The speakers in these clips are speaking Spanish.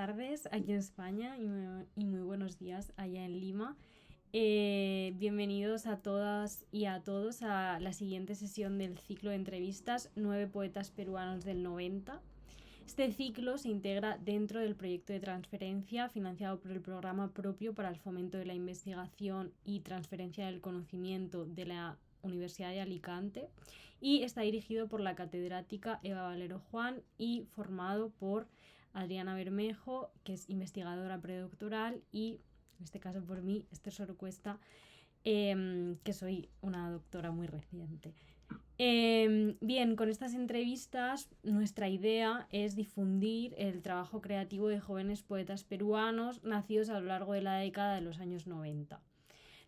tardes aquí en España y muy buenos días allá en Lima. Bienvenidos a todas y a todos a la siguiente sesión del ciclo de entrevistas 9 poetas peruanos del 90. Este ciclo se integra dentro del proyecto de transferencia financiado por el Programa Propio para el Fomento de la Investigación y Transferencia del Conocimiento de la Universidad de Alicante y está dirigido por la catedrática Eva Valero Juan y formado por Adriana Bermejo, que es investigadora predoctoral, y en este caso por mí, Esther Sorocuesta, que soy una doctora muy reciente. Bien, con estas entrevistas nuestra idea es difundir el trabajo creativo de jóvenes poetas peruanos nacidos a lo largo de la década de los años 90.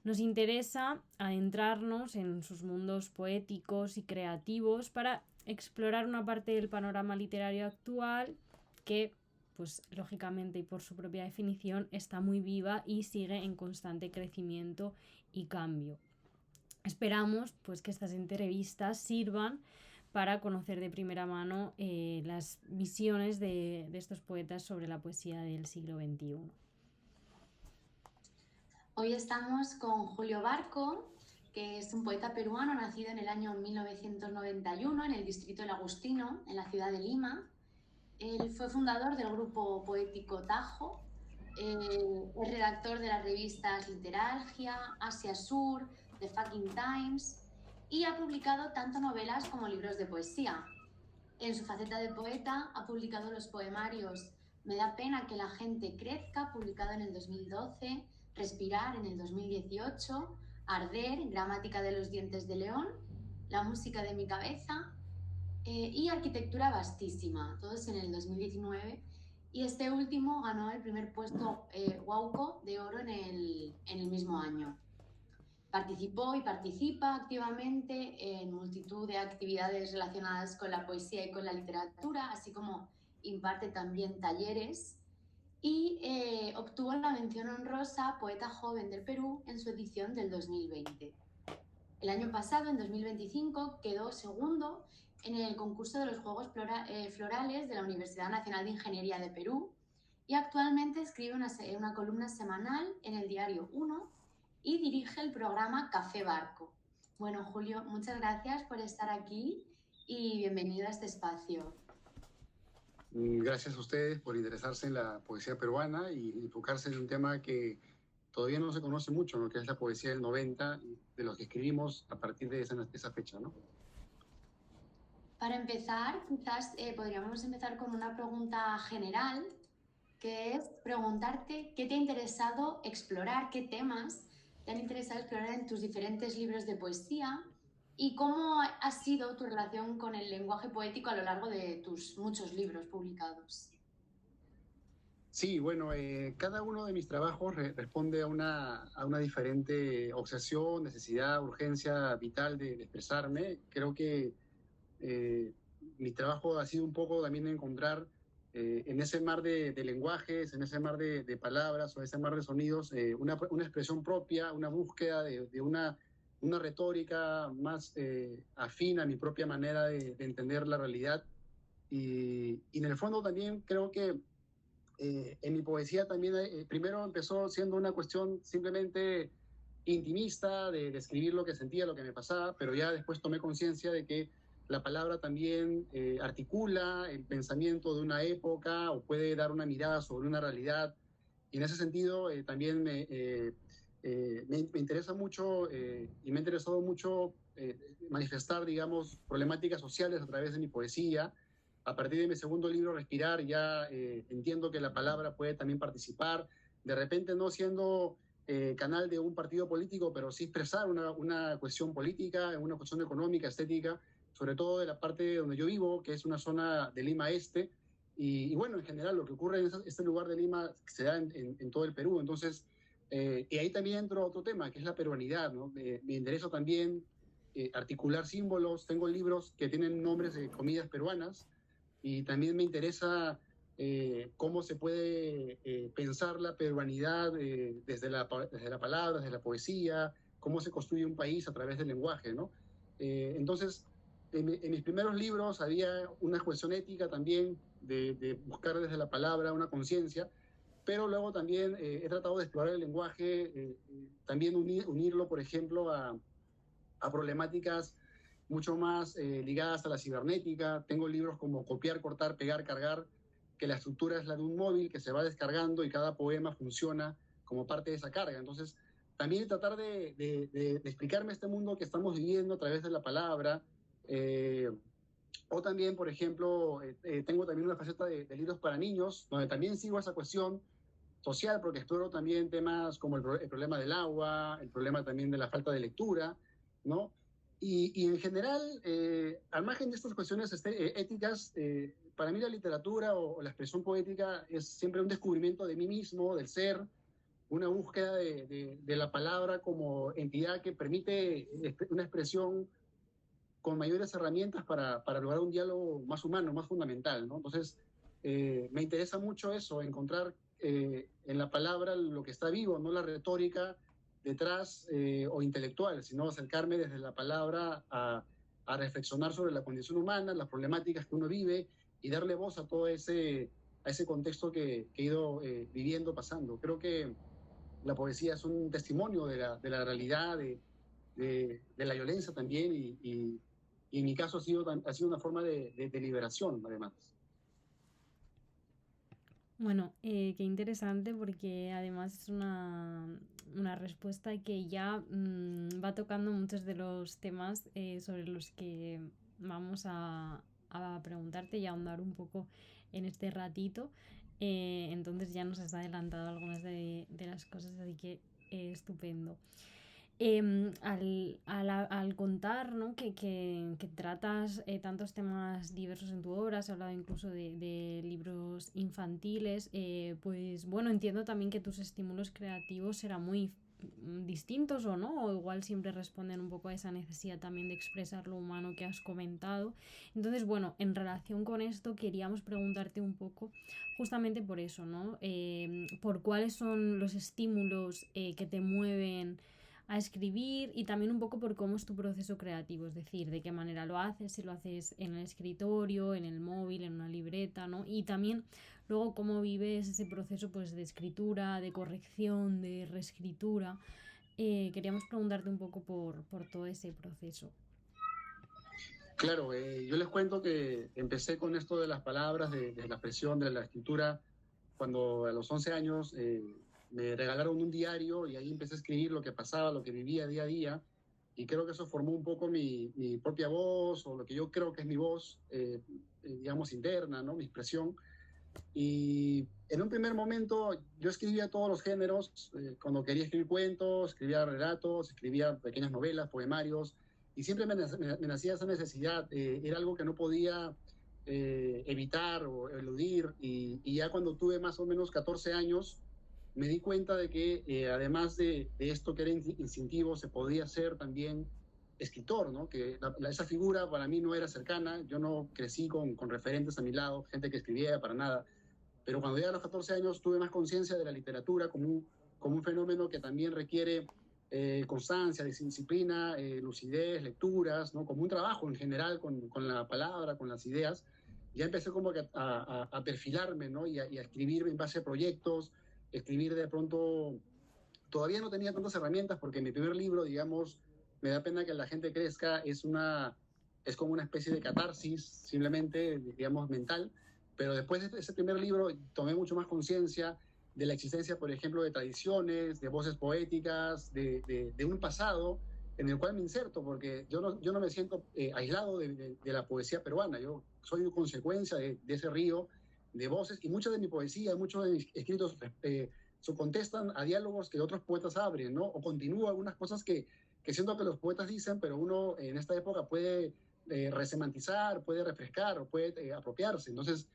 Nos interesa adentrarnos en sus mundos poéticos y creativos para explorar una parte del panorama literario actual que, pues lógicamente y por su propia definición, está muy viva y sigue en constante crecimiento y cambio. Esperamos pues que estas entrevistas sirvan para conocer de primera mano las visiones de estos poetas sobre la poesía del siglo XXI. Hoy estamos con Julio Barco, que es un poeta peruano nacido en el año 1991 en el distrito del Agustino, en la ciudad de Lima. Él fue fundador del grupo poético Tajo, es redactor de las revistas Literalgia, Asia Sur, The Fucking Times y ha publicado tanto novelas como libros de poesía. En su faceta de poeta ha publicado los poemarios Me da pena que la gente crezca, publicado en el 2012, Respirar en el 2018, Arder, Gramática de los dientes de león, La música de mi cabeza y Arquitectura vastísima, todos en el 2019. Y este último ganó el primer puesto Guauco de oro en el mismo año. Participó y participa activamente en multitud de actividades relacionadas con la poesía y con la literatura, así como imparte también talleres y obtuvo la mención honrosa Poeta Joven del Perú en su edición del 2020. El año pasado, en 2025, quedó segundo en el concurso de los Juegos Florales de la Universidad Nacional de Ingeniería de Perú y actualmente escribe una columna semanal en el diario Uno y dirige el programa Café Barco. Bueno, Julio, muchas gracias por estar aquí y bienvenido a este espacio. Gracias a ustedes por interesarse en la poesía peruana y enfocarse en un tema que todavía no se conoce mucho, ¿no? Que es la poesía del 90, de lo que escribimos a partir de esa fecha, ¿no? Para empezar, quizás podríamos empezar con una pregunta general, que es preguntarte qué te ha interesado explorar, qué temas te han interesado explorar en tus diferentes libros de poesía y cómo ha sido tu relación con el lenguaje poético a lo largo de tus muchos libros publicados. Sí, bueno, cada uno de mis trabajos responde a una diferente obsesión, necesidad, urgencia vital de expresarme. Creo que mi trabajo ha sido un poco también encontrar en ese mar de lenguajes, en ese mar de palabras o ese mar de sonidos, una expresión propia, una búsqueda de una retórica más afín a mi propia manera de entender la realidad. Y en el fondo también creo que en mi poesía también primero empezó siendo una cuestión simplemente intimista, de escribir lo que sentía, lo que me pasaba, pero ya después tomé conciencia de que la palabra también articula el pensamiento de una época o puede dar una mirada sobre una realidad. Y en ese sentido también me interesa mucho y me ha interesado mucho manifestar, digamos, problemáticas sociales a través de mi poesía. A partir de mi segundo libro, Respirar, ya entiendo que la palabra puede también participar, de repente no siendo canal de un partido político, pero sí expresar una cuestión política, una cuestión económica, estética, sobre todo de la parte donde yo vivo, que es una zona de Lima Este, y bueno, en general lo que ocurre en este lugar de Lima se da en todo el Perú. Entonces, y ahí también entro a otro tema, que es la peruanidad, ¿no? Me interesa también articular símbolos, tengo libros que tienen nombres de comidas peruanas, y también me interesa cómo se puede pensar la peruanidad desde la palabra, desde la poesía, cómo se construye un país a través del lenguaje, ¿no? Entonces, en mis primeros libros había una cuestión ética también, de buscar desde la palabra una conciencia, pero luego también he tratado de explorar el lenguaje, también unirlo, por ejemplo, a problemáticas mucho más ligadas a la cibernética. Tengo libros como Copiar, Cortar, Pegar, Cargar, que la estructura es la de un móvil que se va descargando y cada poema funciona como parte de esa carga. Entonces, también tratar de explicarme este mundo que estamos viviendo a través de la palabra. eh, o también, por ejemplo, tengo también una faceta de libros para niños, donde también sigo esa cuestión social, porque exploro también temas como el problema del agua, el problema también de la falta de lectura, ¿no? Y en general, al margen de estas cuestiones éticas, para mí la literatura o la expresión poética es siempre un descubrimiento de mí mismo, del ser, una búsqueda de la palabra como entidad que permite una expresión con mayores herramientas para lograr un diálogo más humano, más fundamental, ¿no? Entonces, me interesa mucho eso, encontrar en la palabra lo que está vivo, no la retórica detrás o intelectual, sino acercarme desde la palabra a reflexionar sobre la condición humana, las problemáticas que uno vive y darle voz a ese contexto que he ido viviendo, pasando. Creo que la poesía es un testimonio de la realidad, de la violencia también, y en mi caso ha sido una forma de liberación, además. Bueno, qué interesante porque además es una respuesta que ya va tocando muchos de los temas sobre los que vamos a preguntarte y a ahondar un poco en este ratito. Entonces ya nos has adelantado algunas de las cosas, así que estupendo. Al contar, ¿no? que tratas tantos temas diversos en tu obra, has hablado incluso de libros infantiles, pues bueno, entiendo también que tus estímulos creativos serán muy distintos o no, o igual siempre responden un poco a esa necesidad también de expresar lo humano que has comentado. Entonces, bueno, en relación con esto queríamos preguntarte un poco justamente por eso, ¿no? Por cuáles son los estímulos que te mueven a escribir y también un poco por cómo es tu proceso creativo, es decir, de qué manera lo haces, si lo haces en el escritorio, en el móvil, en una libreta, ¿no? Y también luego cómo vives ese proceso pues de escritura, de corrección, de reescritura. Queríamos preguntarte un poco por todo ese proceso. Claro, yo les cuento que empecé con esto de las palabras, de la expresión, de la escritura, cuando a los 11 años me regalaron un diario y ahí empecé a escribir lo que pasaba, lo que vivía día a día, y creo que eso formó un poco mi propia voz, o lo que yo creo que es mi voz, digamos, interna, ¿no? Mi expresión. Y en un primer momento yo escribía todos los géneros, cuando quería escribir cuentos, escribía relatos, escribía pequeñas novelas, poemarios, y siempre me nacía esa necesidad, era algo que no podía evitar o eludir, y ya cuando tuve más o menos 14 años, me di cuenta de que además de esto que era instintivo, se podía ser también escritor, ¿no? Que esa figura para mí no era cercana, yo no crecí con referentes a mi lado, gente que escribía para nada, pero cuando ya a los 14 años tuve más conciencia de la literatura como un fenómeno que también requiere constancia, disciplina, lucidez, lecturas, ¿no? Como un trabajo en general con la palabra, con las ideas. Ya empecé como que a perfilarme, ¿no? Y a escribir en base a proyectos, escribir de pronto. Todavía no tenía tantas herramientas porque mi primer libro, digamos, me da pena que la gente crezca, es como una especie de catarsis, simplemente, digamos, mental. Pero después de ese primer libro tomé mucho más conciencia de la existencia, por ejemplo, de tradiciones, de voces poéticas, de un pasado en el cual me inserto, porque yo no me siento aislado de la poesía peruana, yo soy consecuencia de ese río de voces, y mucha de mi poesía, muchos de mis escritos contestan a diálogos que otros poetas abren, ¿no? O continúa algunas cosas que siento que los poetas dicen, pero uno en esta época puede resemantizar, puede refrescar, o puede apropiarse. Entonces,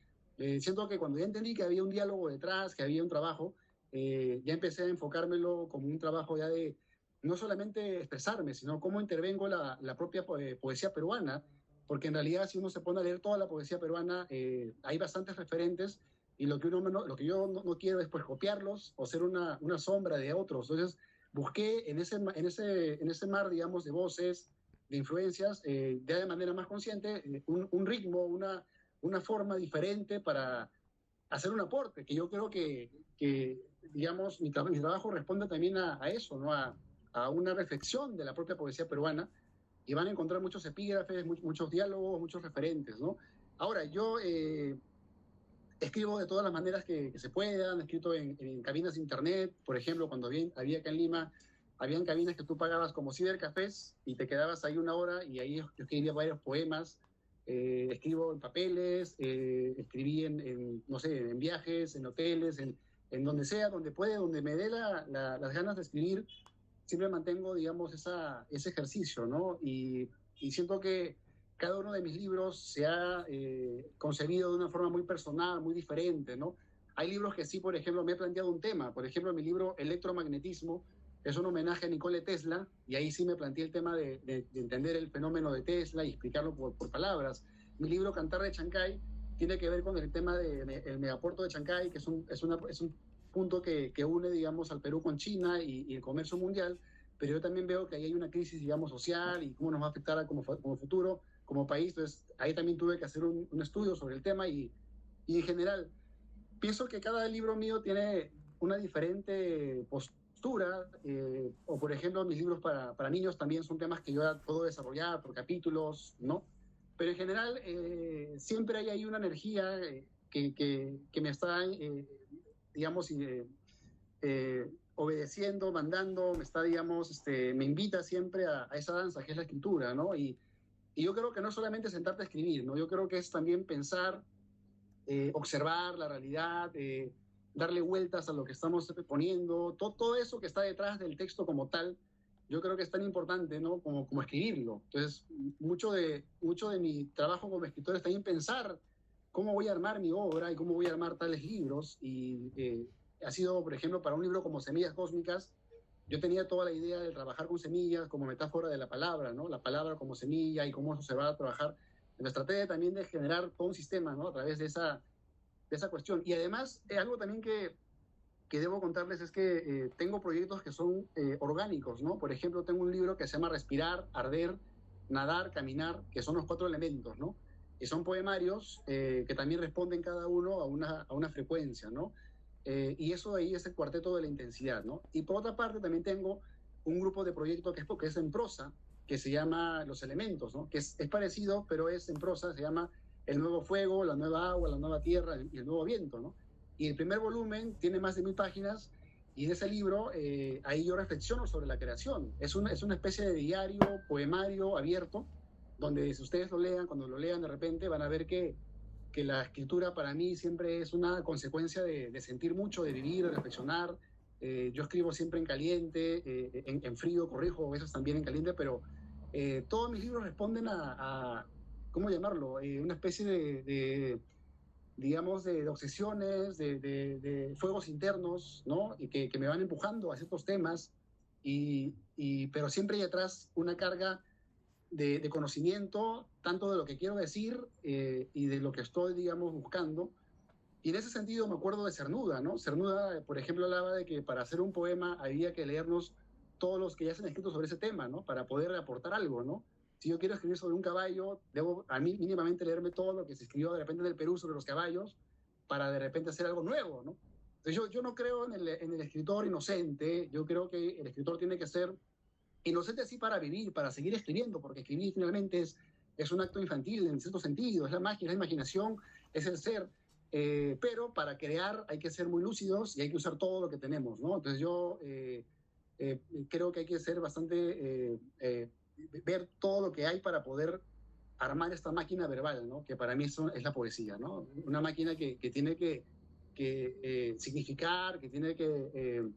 siento que cuando ya entendí que había un diálogo detrás, que había un trabajo, ya empecé a enfocármelo como un trabajo ya de no solamente expresarme, sino cómo intervengo la propia poesía peruana, porque en realidad si uno se pone a leer toda la poesía peruana, hay bastantes referentes, y lo que yo no quiero es pues copiarlos o ser una sombra de otros. Entonces busqué en ese mar, digamos, de voces, de influencias, ya de manera más consciente, un ritmo, una forma diferente para hacer un aporte, que yo creo que digamos, mi trabajo responde también a eso, ¿no? A una reflexión de la propia poesía peruana, y van a encontrar muchos epígrafes, muchos diálogos, muchos referentes, ¿no? Ahora, yo escribo de todas las maneras que se puedan, he escrito en cabinas de internet, por ejemplo, cuando había acá en Lima, habían cabinas que tú pagabas como cibercafés y te quedabas ahí una hora y ahí yo escribía varios poemas, escribo en papeles, escribí no sé, en viajes, en hoteles, en donde sea, donde puede, donde me dé las ganas de escribir, siempre mantengo, digamos, ese ejercicio, ¿no? Y siento que cada uno de mis libros se ha concebido de una forma muy personal, muy diferente, ¿no? Hay libros que sí, por ejemplo, me he planteado un tema. Por ejemplo, mi libro Electromagnetismo es un homenaje a Nikola Tesla, y ahí sí me planteé el tema de entender el fenómeno de Tesla y explicarlo por palabras. Mi libro Cantar de Chancay tiene que ver con el tema del megapuerto de Chancay, que es un punto que une, digamos, al Perú con China y el comercio mundial, pero yo también veo que ahí hay una crisis, digamos, social y cómo nos va a afectar como futuro, como país. Entonces, ahí también tuve que hacer un estudio sobre el tema y en general, pienso que cada libro mío tiene una diferente postura, o por ejemplo, mis libros para niños también son temas que yo puedo desarrollar por capítulos, ¿no? Pero en general, siempre hay ahí una energía que me está, digamos, obedeciendo, mandando, me está, digamos, me invita siempre a esa danza que es la escritura, ¿no? Y yo creo que no solamente sentarte a escribir, ¿no? Yo creo que es también pensar, observar la realidad, darle vueltas a lo que estamos poniendo, todo eso que está detrás del texto como tal, yo creo que es tan importante, ¿no? Como escribirlo. Entonces, mucho de mi trabajo como escritor es también pensar cómo voy a armar mi obra y cómo voy a armar tales libros. Y ha sido, por ejemplo, para un libro como Semillas Cósmicas, yo tenía toda la idea de trabajar con semillas como metáfora de la palabra, ¿no? La palabra como semilla y cómo eso se va a trabajar. Entonces traté también de generar todo un sistema, ¿no? A través de esa cuestión. Y además, algo también que debo contarles es que tengo proyectos que son orgánicos, ¿no? Por ejemplo, tengo un libro que se llama Respirar, Arder, Nadar, Caminar, que son los 4 elementos, ¿no? Y son poemarios que también responden cada uno a una frecuencia, ¿no? Y eso ahí es el cuarteto de la intensidad, ¿no? Y por otra parte también tengo un grupo de proyectos que es en prosa, que se llama Los Elementos, ¿no? Que es parecido, pero es en prosa, se llama El Nuevo Fuego, la Nueva Agua, la Nueva Tierra y el Nuevo Viento, ¿no? Y el primer volumen tiene más de 1000 páginas, y en ese libro ahí yo reflexiono sobre la creación. Es una especie de diario, poemario abierto, donde si ustedes lo lean, cuando lo lean de repente van a ver que la escritura para mí siempre es una consecuencia de sentir mucho, de vivir, de reflexionar. Yo escribo siempre en caliente, en frío, corrijo a veces también en caliente, pero todos mis libros responden a ¿cómo llamarlo? Una especie digamos, de obsesiones, de fuegos internos, ¿no? Y que me van empujando a ciertos temas, pero siempre hay atrás una carga de conocimiento, tanto de lo que quiero decir y de lo que estoy, digamos, buscando. Y en ese sentido me acuerdo de Cernuda, ¿no? Cernuda, por ejemplo, hablaba de que para hacer un poema había que leernos todos los que ya se han escrito sobre ese tema, ¿no? Para poder aportar algo, ¿no? Si yo quiero escribir sobre un caballo, debo a mí mínimamente leerme todo lo que se escribió de repente en el Perú sobre los caballos para de repente hacer algo nuevo, ¿no? Entonces yo no creo en el escritor inocente, yo creo que el escritor tiene que ser inocente así para vivir, para seguir escribiendo, porque escribir finalmente es un acto infantil en cierto sentido, es la magia, es la imaginación, es el ser, pero para crear hay que ser muy lúcidos y hay que usar todo lo que tenemos, ¿no? Entonces yo creo que hay que ser bastante, ver todo lo que hay para poder armar esta máquina verbal, ¿no? Que para mí es la poesía, ¿no? Una máquina que tiene que significar, que tiene que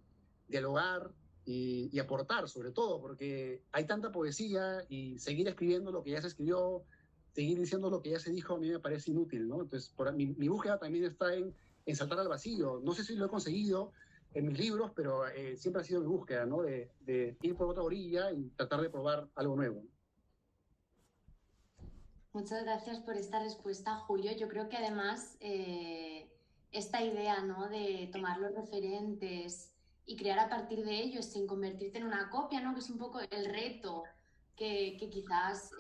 dialogar y aportar sobre todo, porque hay tanta poesía y seguir escribiendo lo que ya se escribió, seguir diciendo lo que ya se dijo, a mí me parece inútil, ¿no? Entonces, mi búsqueda también está en saltar al vacío. No sé si lo he conseguido en mis libros, pero siempre ha sido mi búsqueda, ¿no? De ir por otra orilla y tratar de probar algo nuevo. Muchas gracias por esta respuesta, Julio. Yo creo que además esta idea, ¿no?, de tomar los referentes y crear a partir de ellos sin convertirte en una copia, ¿no?, que es un poco el reto que quizás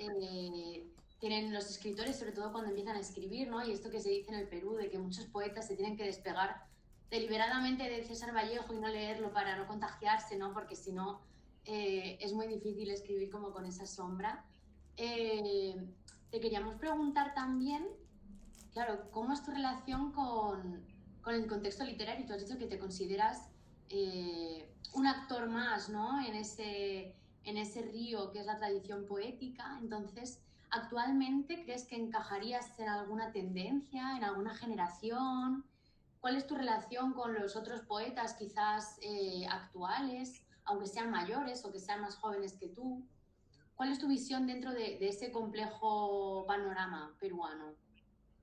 tienen los escritores, sobre todo cuando empiezan a escribir, ¿no? Y esto que se dice en el Perú, de que muchos poetas se tienen que despegar deliberadamente de César Vallejo y no leerlo para no contagiarse, ¿no? Porque si no, es muy difícil escribir como con esa sombra. Te queríamos preguntar también, claro, ¿cómo es tu relación con el contexto literario? Tú has dicho que te consideras un actor más, ¿no? En ese río que es la tradición poética. Entonces, ¿actualmente crees que encajarías en alguna tendencia, en alguna generación? ¿Cuál es tu relación con los otros poetas quizás actuales, aunque sean mayores o que sean más jóvenes que tú? ¿Cuál es tu visión dentro de ese complejo panorama peruano?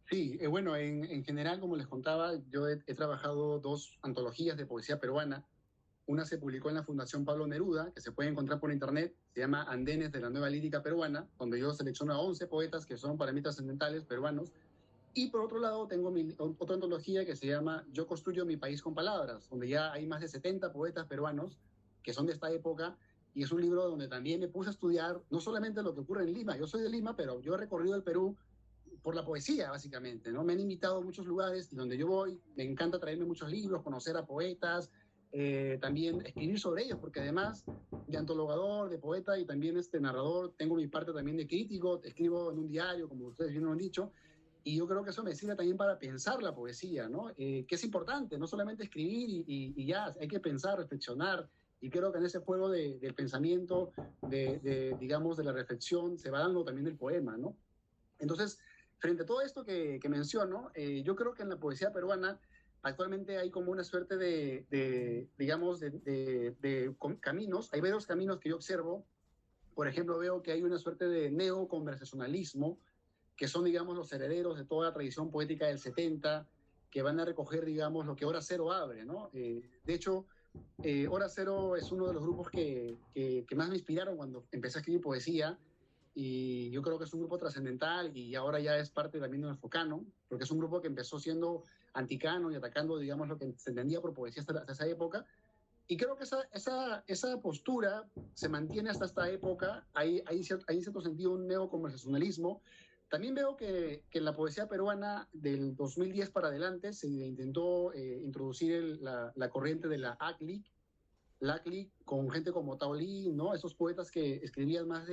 Sí, bueno, en general, como les contaba, yo he trabajado dos antologías de poesía peruana. Una se publicó en la Fundación Pablo Neruda, que se puede encontrar por internet, se llama Andenes de la Nueva Lírica Peruana, donde yo selecciono a 11 poetas que son para mí trascendentales peruanos. Y por otro lado, tengo otra antología que se llama Yo construyo mi país con palabras, donde ya hay más de 70 poetas peruanos que son de esta época. Y es un libro donde también me puse a estudiar no solamente lo que ocurre en Lima, yo soy de Lima, pero yo he recorrido el Perú por la poesía, básicamente, ¿no? Me han invitado a muchos lugares y donde yo voy, me encanta traerme muchos libros, conocer a poetas, también escribir sobre ellos, porque además de antologador, de poeta y también narrador, tengo mi parte también de crítico, escribo en un diario, como ustedes bien lo han dicho, y yo creo que eso me sirve también para pensar la poesía, ¿no? Que es importante, no solamente escribir y ya, hay que pensar, reflexionar, y creo que en ese juego del pensamiento, digamos, de la reflexión, se va dando también el poema, ¿no? Entonces, frente a todo esto que menciono, yo creo que en la poesía peruana actualmente hay como una suerte digamos, de caminos, hay varios caminos que yo observo. Por ejemplo, veo que hay una suerte de neoconversacionalismo, que son, digamos, los herederos de toda la tradición poética del 70, que van a recoger, digamos, lo que Hora Cero abre, ¿no? De hecho, Hora Cero es uno de los grupos que más me inspiraron cuando empecé a escribir poesía, y yo creo que es un grupo trascendental y ahora ya es parte también del Focano, porque es un grupo que empezó siendo anticano y atacando, digamos, lo que se entendía por poesía hasta esa época. Y creo que esa postura se mantiene hasta esta época. Hay en cierto sentido un neoconversacionalismo. También veo que en la poesía peruana del 2010 para adelante se intentó introducir la corriente de la ACLIC con gente como Taolín, ¿no? Esos poetas que escribían más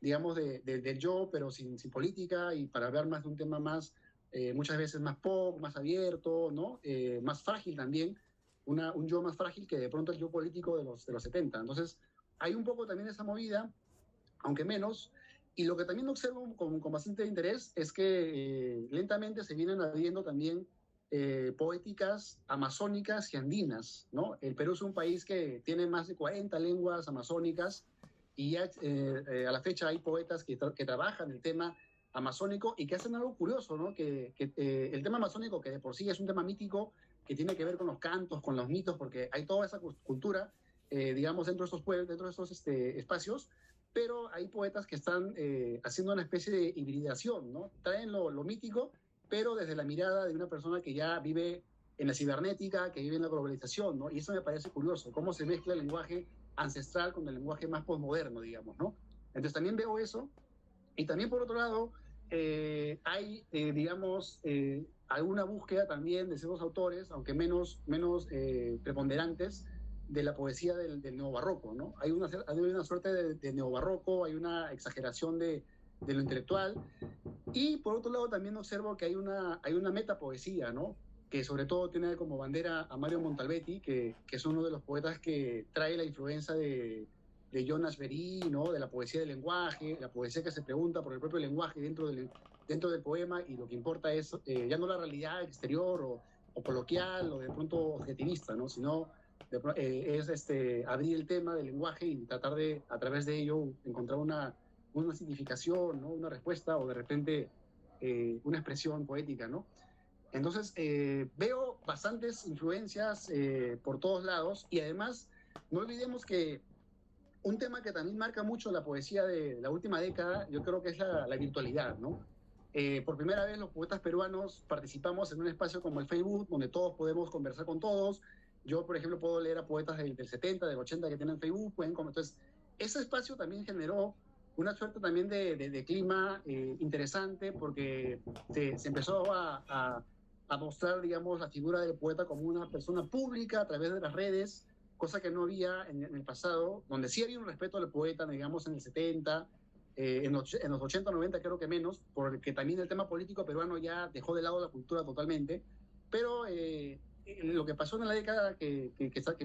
digamos, del yo, pero sin política, y para hablar más de un tema más, muchas veces más pop, más abierto, ¿no? Más frágil también, un yo más frágil que de pronto el yo político de los 70. Entonces, hay un poco también esa movida, aunque menos, y lo que también observo con bastante interés es que lentamente se vienen abriendo también poéticas amazónicas y andinas, ¿no? El Perú es un país que tiene más de 40 lenguas amazónicas, y ya a la fecha hay poetas que trabajan el tema amazónico y que hacen algo curioso, ¿no? El tema amazónico, que de por sí es un tema mítico, que tiene que ver con los cantos, con los mitos, porque hay toda esa cultura, digamos, dentro de estos pueblos, dentro de estos espacios, pero hay poetas que están haciendo una especie de hibridación, ¿no? Traen lo mítico, pero desde la mirada de una persona que ya vive en la cibernética, que vive en la globalización, ¿no? Y eso me parece curioso, cómo se mezcla el lenguaje ancestral con el lenguaje más posmoderno, digamos, ¿no? Entonces también veo eso. Y también por otro lado, hay, digamos, alguna búsqueda también de ciertos autores, aunque menos preponderantes, de la poesía del neobarroco, ¿no? Hay una suerte de neobarroco, hay una exageración de lo intelectual, y por otro lado también observo que hay una metapoesía, ¿no? Que sobre todo tiene como bandera a Mario Montalbetti, que es uno de los poetas que trae la influencia de Jonas Berí, ¿no? De la poesía del lenguaje, la poesía que se pregunta por el propio lenguaje dentro del poema, y lo que importa es ya no la realidad exterior o coloquial o de pronto objetivista, ¿no? Sino es abrir el tema del lenguaje y tratar de, a través de ello, encontrar una significación, ¿no? Una respuesta, o de repente una expresión poética, ¿no? Entonces, veo bastantes influencias por todos lados, y además no olvidemos que un tema que también marca mucho la poesía de la última década, yo creo que es la virtualidad, ¿no? Por primera vez los poetas peruanos participamos en un espacio como el Facebook, donde todos podemos conversar con todos. Yo, por ejemplo, puedo leer a poetas del 70, del 80 que tienen Facebook, entonces ese espacio también generó una suerte también de clima interesante, porque se empezó a mostrar, digamos, la figura del poeta como una persona pública a través de las redes, cosa que no había en el pasado, donde sí había un respeto al poeta, digamos, en el 70, en los 80, 90 creo que menos, porque también el tema político peruano ya dejó de lado la cultura totalmente, pero lo que pasó en la década que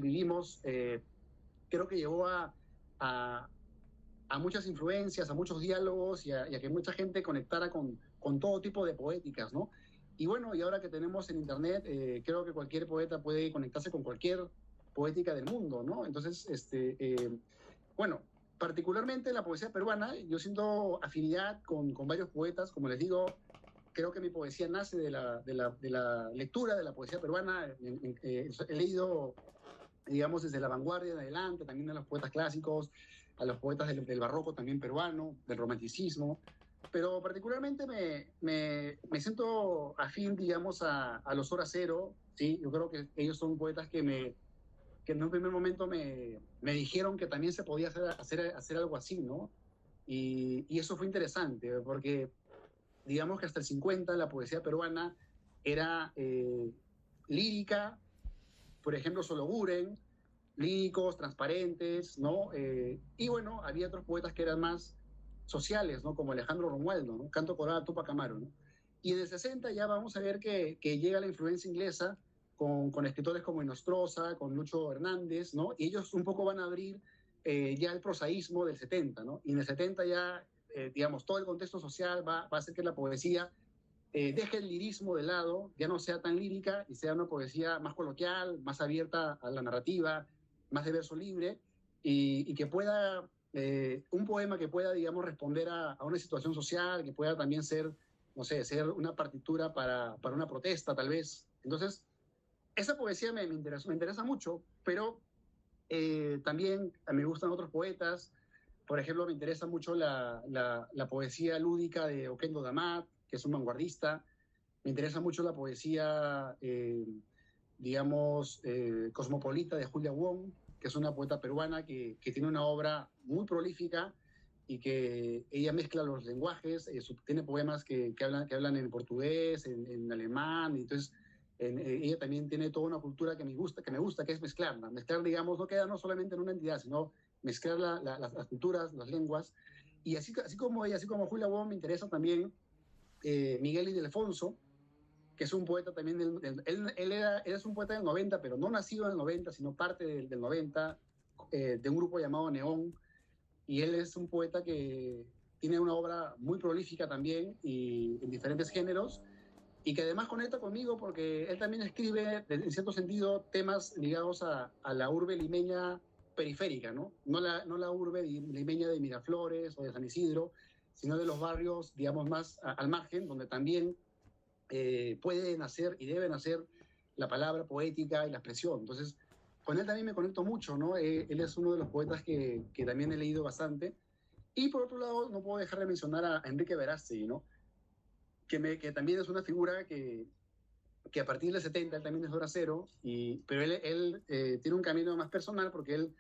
vivimos, creo que llevó a, a muchas influencias, a muchos diálogos y a que mucha gente conectara con todo tipo de poéticas, ¿no? Y bueno, y ahora que tenemos en Internet, creo que cualquier poeta puede conectarse con cualquier poética del mundo, ¿no? Entonces, bueno, particularmente en la poesía peruana, yo siento afinidad con varios poetas, como les digo, creo que mi poesía nace de la lectura de la poesía peruana. He leído, digamos, desde la vanguardia en adelante, también a los poetas clásicos, a los poetas del barroco también peruano, del romanticismo, pero particularmente me siento afín, digamos, a los Hora Cero, ¿sí? Yo creo que ellos son poetas que en un primer momento me dijeron que también se podía hacer algo así, ¿no? Y eso fue interesante, porque digamos que hasta el 50 la poesía peruana era lírica, por ejemplo, Sologuren, líricos, transparentes, ¿no? Y bueno, había otros poetas que eran más sociales, ¿no? Como Alejandro Romualdo, ¿no? Canto Coral, Tupac Amaru, ¿no? Y en el 60 ya vamos a ver que llega la influencia inglesa con escritores como Inostroza, con Lucho Hernández, ¿no? Y ellos un poco van a abrir ya el prosaísmo del 70, ¿no? Y en el 70 ya, digamos, todo el contexto social va a hacer que la poesía deje el lirismo de lado, ya no sea tan lírica y sea una poesía más coloquial, más abierta a la narrativa, más de verso libre, y que pueda, un poema que pueda, digamos, responder a una situación social, que pueda también ser, no sé, ser una partitura para una protesta, tal vez. Entonces, esa poesía me interesa mucho, pero también me gustan otros poetas. Por ejemplo, me interesa mucho la poesía lúdica de Oquendo Damat, que es un vanguardista. Me interesa mucho la poesía, digamos, cosmopolita de Julia Wong, que es una poeta peruana que tiene una obra muy prolífica y que ella mezcla los lenguajes, tiene poemas que hablan en portugués, en alemán, y entonces ella también tiene toda una cultura que me gusta, que es mezclarla. Mezclar, digamos, no queda no solamente en una entidad, sino mezclar las culturas, las lenguas. Y así como ella, así como Julia Wong, me interesa también Miguel Ildefonso, que es un poeta también, él es un poeta del 90, pero no nacido en el 90, sino parte del 90, de un grupo llamado Neón, y él es un poeta que tiene una obra muy prolífica también, y en diferentes géneros, y que además conecta conmigo porque él también escribe, en cierto sentido, temas ligados a la urbe limeña periférica, ¿no? No la urbe limeña de Miraflores o de San Isidro, sino de los barrios, digamos, más al margen, donde también puede nacer y debe nacer la palabra poética y la expresión. Entonces, con él también me conecto mucho, ¿no? Él es uno de los poetas que también he leído bastante. Y por otro lado, no puedo dejar de mencionar a Enrique Verástegui, ¿no? Que también es una figura que a partir del 70 él también es hora cero, pero él tiene un camino más personal porque él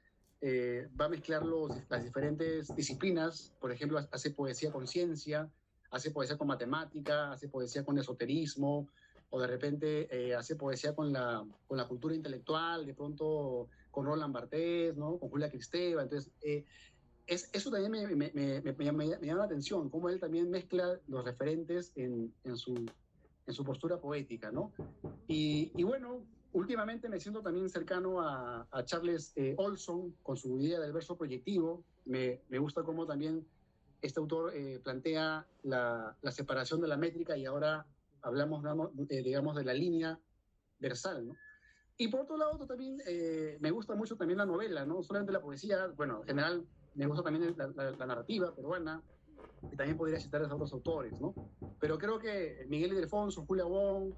va a mezclar las diferentes disciplinas. Por ejemplo, hace poesía con ciencia, hace poesía con matemática, hace poesía con esoterismo, o de repente hace poesía con la cultura intelectual, de pronto con Roland Barthes, ¿no? Con Julia Kristeva. Entonces, eso también me llama la atención, cómo él también mezcla los referentes en su postura poética, ¿no? Y bueno, últimamente me siento también cercano a Charles Olson con su idea del verso proyectivo. Me gusta cómo también este autor plantea la separación de la métrica y ahora hablamos, digamos, de la línea versal, ¿no? Y por otro lado, también me gusta mucho también la novela, no solamente la poesía, bueno, en general me gusta también la narrativa peruana, y también podría citar a otros autores, ¿no? Pero creo que Miguel Ildefonso, Julia Wong,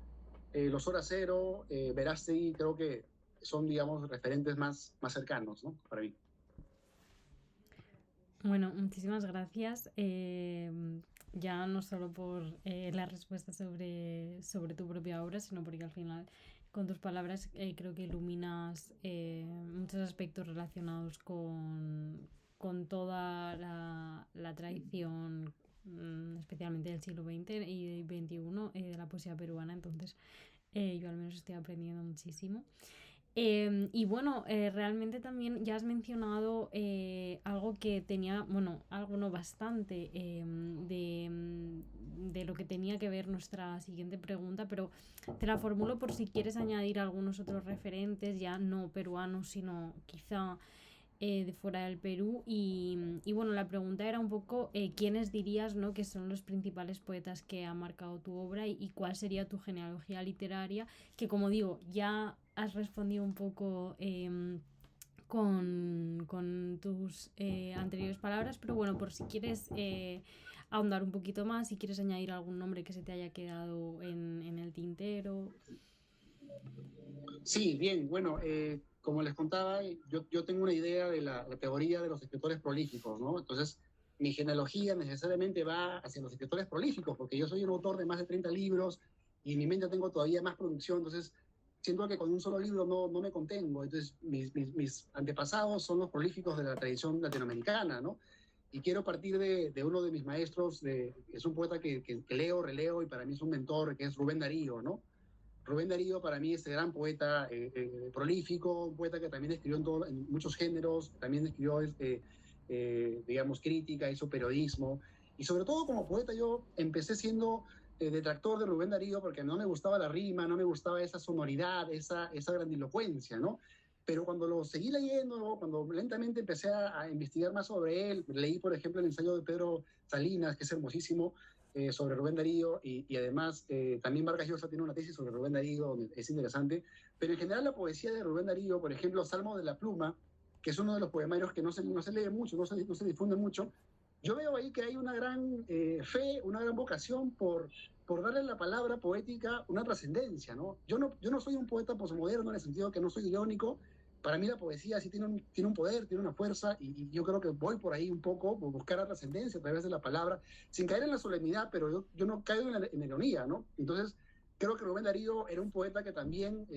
Los Hora Cero, Verástegui, creo que son, digamos, referentes más cercanos, ¿no? Para mí. Bueno, muchísimas gracias. Ya no solo por la respuesta sobre tu propia obra, sino porque al final con tus palabras creo que iluminas muchos aspectos relacionados con toda la tradición, especialmente del siglo XX y XXI, de la poesía peruana. Entonces, yo al menos estoy aprendiendo muchísimo. Y bueno, realmente también ya has mencionado algo que tenía, bueno, algo no bastante de lo que tenía que ver nuestra siguiente pregunta, pero te la formulo por si quieres añadir algunos otros referentes, ya no peruanos, sino quizá de fuera del Perú. Y bueno, la pregunta era un poco quiénes dirías, ¿no?, que son los principales poetas que han marcado tu obra y cuál sería tu genealogía literaria, que como digo, ya has respondido un poco con tus anteriores palabras, pero bueno, por si quieres ahondar un poquito más, si quieres añadir algún nombre que se te haya quedado en el tintero. Sí, bien, bueno, como les contaba, yo tengo una idea de la teoría de los escritores prolíficos, ¿no? Entonces, mi genealogía necesariamente va hacia los escritores prolíficos, porque yo soy un autor de más de 30 libros y en mi mente tengo todavía más producción, entonces siento que con un solo libro no me contengo. Entonces, mis antepasados son los prolíficos de la tradición latinoamericana, ¿no? Y quiero partir de uno de mis maestros, es un poeta que leo, releo y para mí es un mentor, que es Rubén Darío, ¿no? Rubén Darío para mí es este gran poeta prolífico, un poeta que también escribió en muchos géneros, también escribió, digamos, crítica, hizo periodismo, y sobre todo como poeta yo empecé siendo detractor de Rubén Darío porque no me gustaba la rima, no me gustaba esa sonoridad, esa grandilocuencia, ¿no? Pero cuando lo seguí leyendo, cuando lentamente empecé a investigar más sobre él, leí, por ejemplo, el ensayo de Pedro Salinas, que es hermosísimo, sobre Rubén Darío y además también Vargas Llosa tiene una tesis sobre Rubén Darío, donde es interesante, pero en general la poesía de Rubén Darío, por ejemplo, Salmo de la Pluma, que es uno de los poemarios que no se lee mucho, no se difunde mucho, yo veo ahí que hay una gran fe, una gran vocación por darle a la palabra poética una trascendencia, ¿no? Yo no soy un poeta posmoderno en el sentido que no soy irónico. Para mí la poesía sí tiene un poder, tiene una fuerza, y yo creo que voy por ahí un poco, por buscar la trascendencia a través de la palabra, sin caer en la solemnidad, pero yo no caigo en la ironía, ¿no? Entonces, creo que Rubén Darío era un poeta que también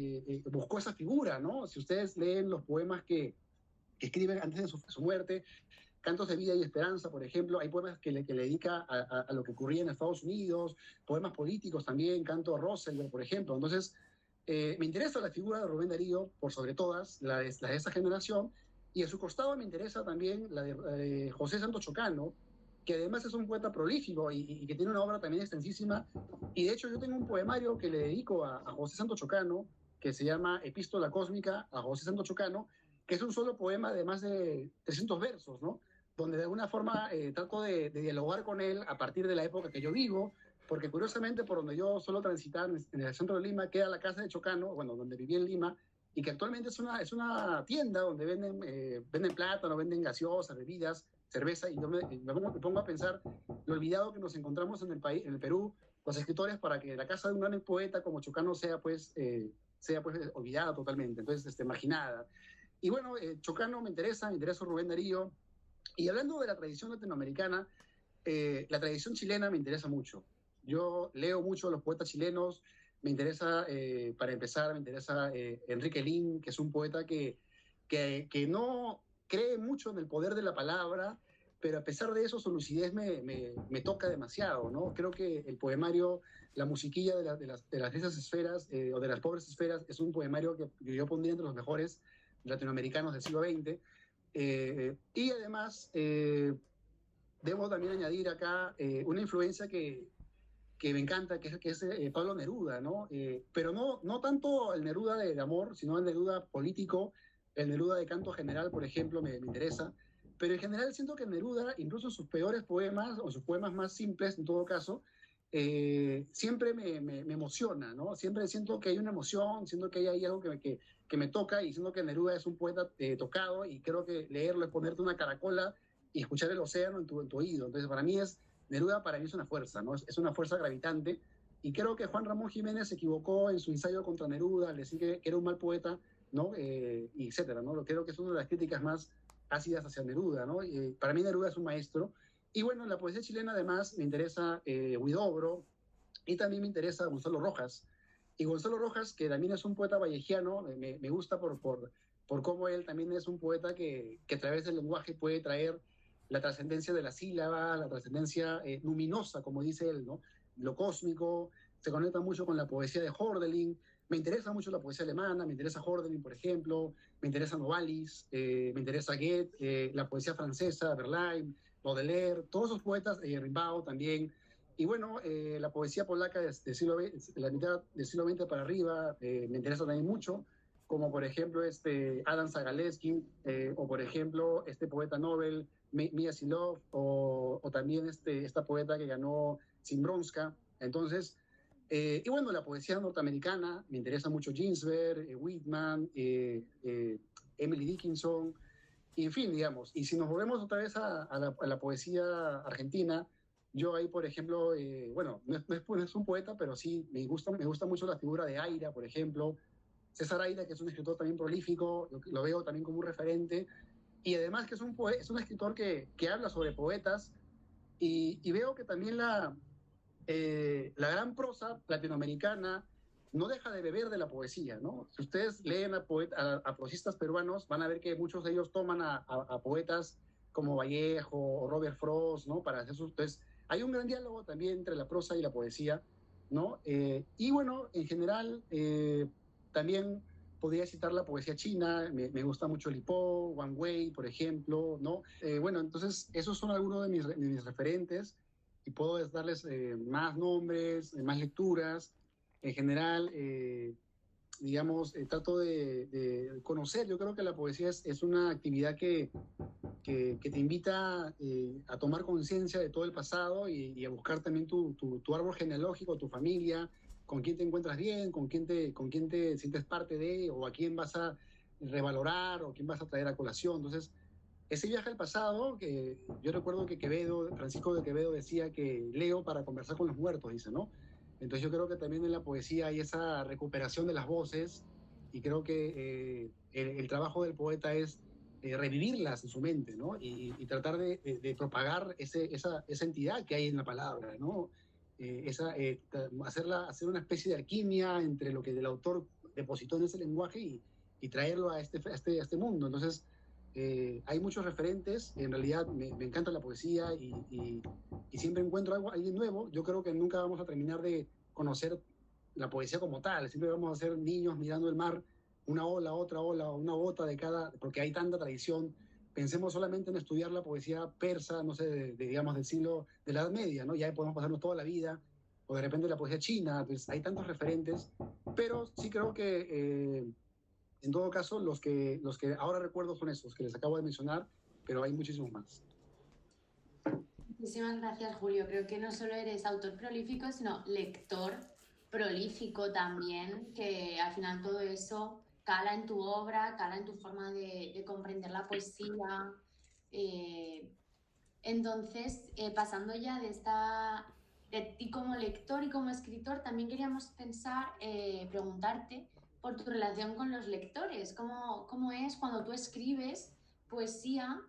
buscó esa figura, ¿no? Si ustedes leen los poemas que escriben antes de su muerte, Cantos de Vida y Esperanza, por ejemplo, hay poemas que le dedica a lo que ocurría en Estados Unidos, poemas políticos también, Canto a Roosevelt, por ejemplo. Entonces, me interesa la figura de Rubén Darío, por sobre todas, la de esa generación, y a su costado me interesa también la de José Santos Chocano, que además es un poeta prolífico y que tiene una obra también extensísima, y de hecho yo tengo un poemario que le dedico a José Santos Chocano, que se llama Epístola Cósmica a José Santos Chocano, que es un solo poema de más de 300 versos, ¿no? Donde de alguna forma trato de dialogar con él a partir de la época que yo vivo, porque curiosamente por donde yo suelo transitar, en el centro de Lima, queda la casa de Chocano, bueno, donde viví en Lima, y que actualmente es una tienda donde venden plátano, venden gaseosas, bebidas, cerveza, y yo me pongo a pensar lo olvidado que nos encontramos en el país, en el Perú, los escritores, para que la casa de un gran poeta como Chocano sea pues olvidada totalmente, entonces marginada. Y bueno, Chocano me interesa Rubén Darío, y hablando de la tradición latinoamericana, la tradición chilena me interesa mucho. Yo leo mucho a los poetas chilenos, me interesa, para empezar, me interesa Enrique Lin, que es un poeta que no cree mucho en el poder de la palabra, pero a pesar de eso su lucidez me toca demasiado, ¿no? Creo que el poemario, la musiquilla de las esas esferas, o de las pobres esferas, es un poemario que yo pondría entre los mejores latinoamericanos del siglo XX. Y además, debo también añadir acá una influencia que me encanta, que es Pablo Neruda, ¿no? Pero no tanto el Neruda de amor, sino el Neruda político, el Neruda de canto general, por ejemplo, me interesa. Pero en general siento que Neruda, incluso en sus peores poemas, o sus poemas más simples, en todo caso, siempre me emociona, ¿no? Siempre siento que hay una emoción, siento que hay algo que me toca, y siento que Neruda es un poeta tocado, y creo que leerlo es ponerte una caracola y escuchar el océano en tu oído. Entonces, Neruda para mí es una fuerza, ¿no? Es una fuerza gravitante, y creo que Juan Ramón Jiménez se equivocó en su ensayo contra Neruda al decir que era un mal poeta, ¿no? Y etcétera, ¿no? Creo que es una de las críticas más ácidas hacia Neruda, ¿no? Para mí Neruda es un maestro. Y bueno, en la poesía chilena además me interesa Huidobro, y también me interesa Gonzalo Rojas. Y Gonzalo Rojas, que también es un poeta vallejiano, me gusta por cómo él también es un poeta que a través del lenguaje puede traer la trascendencia de la sílaba, la trascendencia luminosa, como dice él, ¿no? Lo cósmico, se conecta mucho con la poesía de Hölderlin. Me interesa mucho la poesía alemana, me interesa Hölderlin, por ejemplo, me interesa Novalis, me interesa Goethe, la poesía francesa, Verlaine, Baudelaire, todos esos poetas, Rimbaud también. Y bueno, la poesía polaca de la mitad del siglo XX para arriba me interesa también mucho, como por ejemplo Adam Zagaleski, o por ejemplo este poeta Nobel, Mia Silov, o también esta poeta que ganó Zimbronska. Entonces, y bueno, la poesía norteamericana, me interesa mucho Ginsberg, Whitman, Emily Dickinson, y en fin, digamos. Y si nos volvemos otra vez a la poesía argentina, yo ahí, por ejemplo, bueno, no es un poeta, pero sí me gusta mucho la figura de Aira, por ejemplo. César Aira, que es un escritor también prolífico, lo veo también como un referente, y además que es un escritor que habla sobre poetas, y veo que también la gran prosa latinoamericana no deja de beber de la poesía, ¿no? Si ustedes leen a prosistas peruanos, van a ver que muchos de ellos toman a poetas como Vallejo o Robert Frost, ¿no? Para hacer sus... Entonces, hay un gran diálogo también entre la prosa y la poesía, ¿no? Y bueno, en general, también podría citar la poesía china, me gusta mucho Li Po, Wang Wei, por ejemplo, ¿no? Bueno, entonces, esos son algunos de mis referentes, y puedo darles más nombres, más lecturas. En general, digamos, trato de conocer. Yo creo que la poesía es una actividad que te invita a tomar conciencia de todo el pasado y a buscar también tu árbol genealógico, tu familia, con quién te encuentras bien, con quién te sientes parte de, o a quién vas a revalorar, o quién vas a traer a colación. Entonces, ese viaje al pasado, que yo recuerdo que Francisco de Quevedo decía que leo para conversar con los muertos, dice, ¿no? Entonces yo creo que también en la poesía hay esa recuperación de las voces, y creo que el trabajo del poeta es revivirlas en su mente, ¿no? Y tratar de propagar esa entidad que hay en la palabra, ¿no? Hacer una especie de alquimia entre lo que el autor depositó en ese lenguaje y traerlo a este mundo. Entonces, hay muchos referentes. En realidad me encanta la poesía, y siempre encuentro alguien nuevo. Yo creo que nunca vamos a terminar de conocer la poesía como tal. Siempre vamos a ser niños mirando el mar, una ola, otra ola, una gota de cada, porque hay tanta tradición. Pensemos solamente en estudiar la poesía persa, no sé, digamos del siglo de la Edad Media, ¿no? Ya podemos pasarnos toda la vida, o de repente la poesía china. Pues hay tantos referentes, pero sí creo que en todo caso, los que ahora recuerdo son esos que les acabo de mencionar, pero hay muchísimos más. Muchísimas gracias, Julio. Creo que no solo eres autor prolífico, sino lector prolífico también, que al final todo eso cala en tu obra, cala en tu forma de comprender la poesía. Entonces, pasando ya de ti como lector y como escritor, también queríamos preguntarte por tu relación con los lectores. ¿Cómo es cuando tú escribes poesía,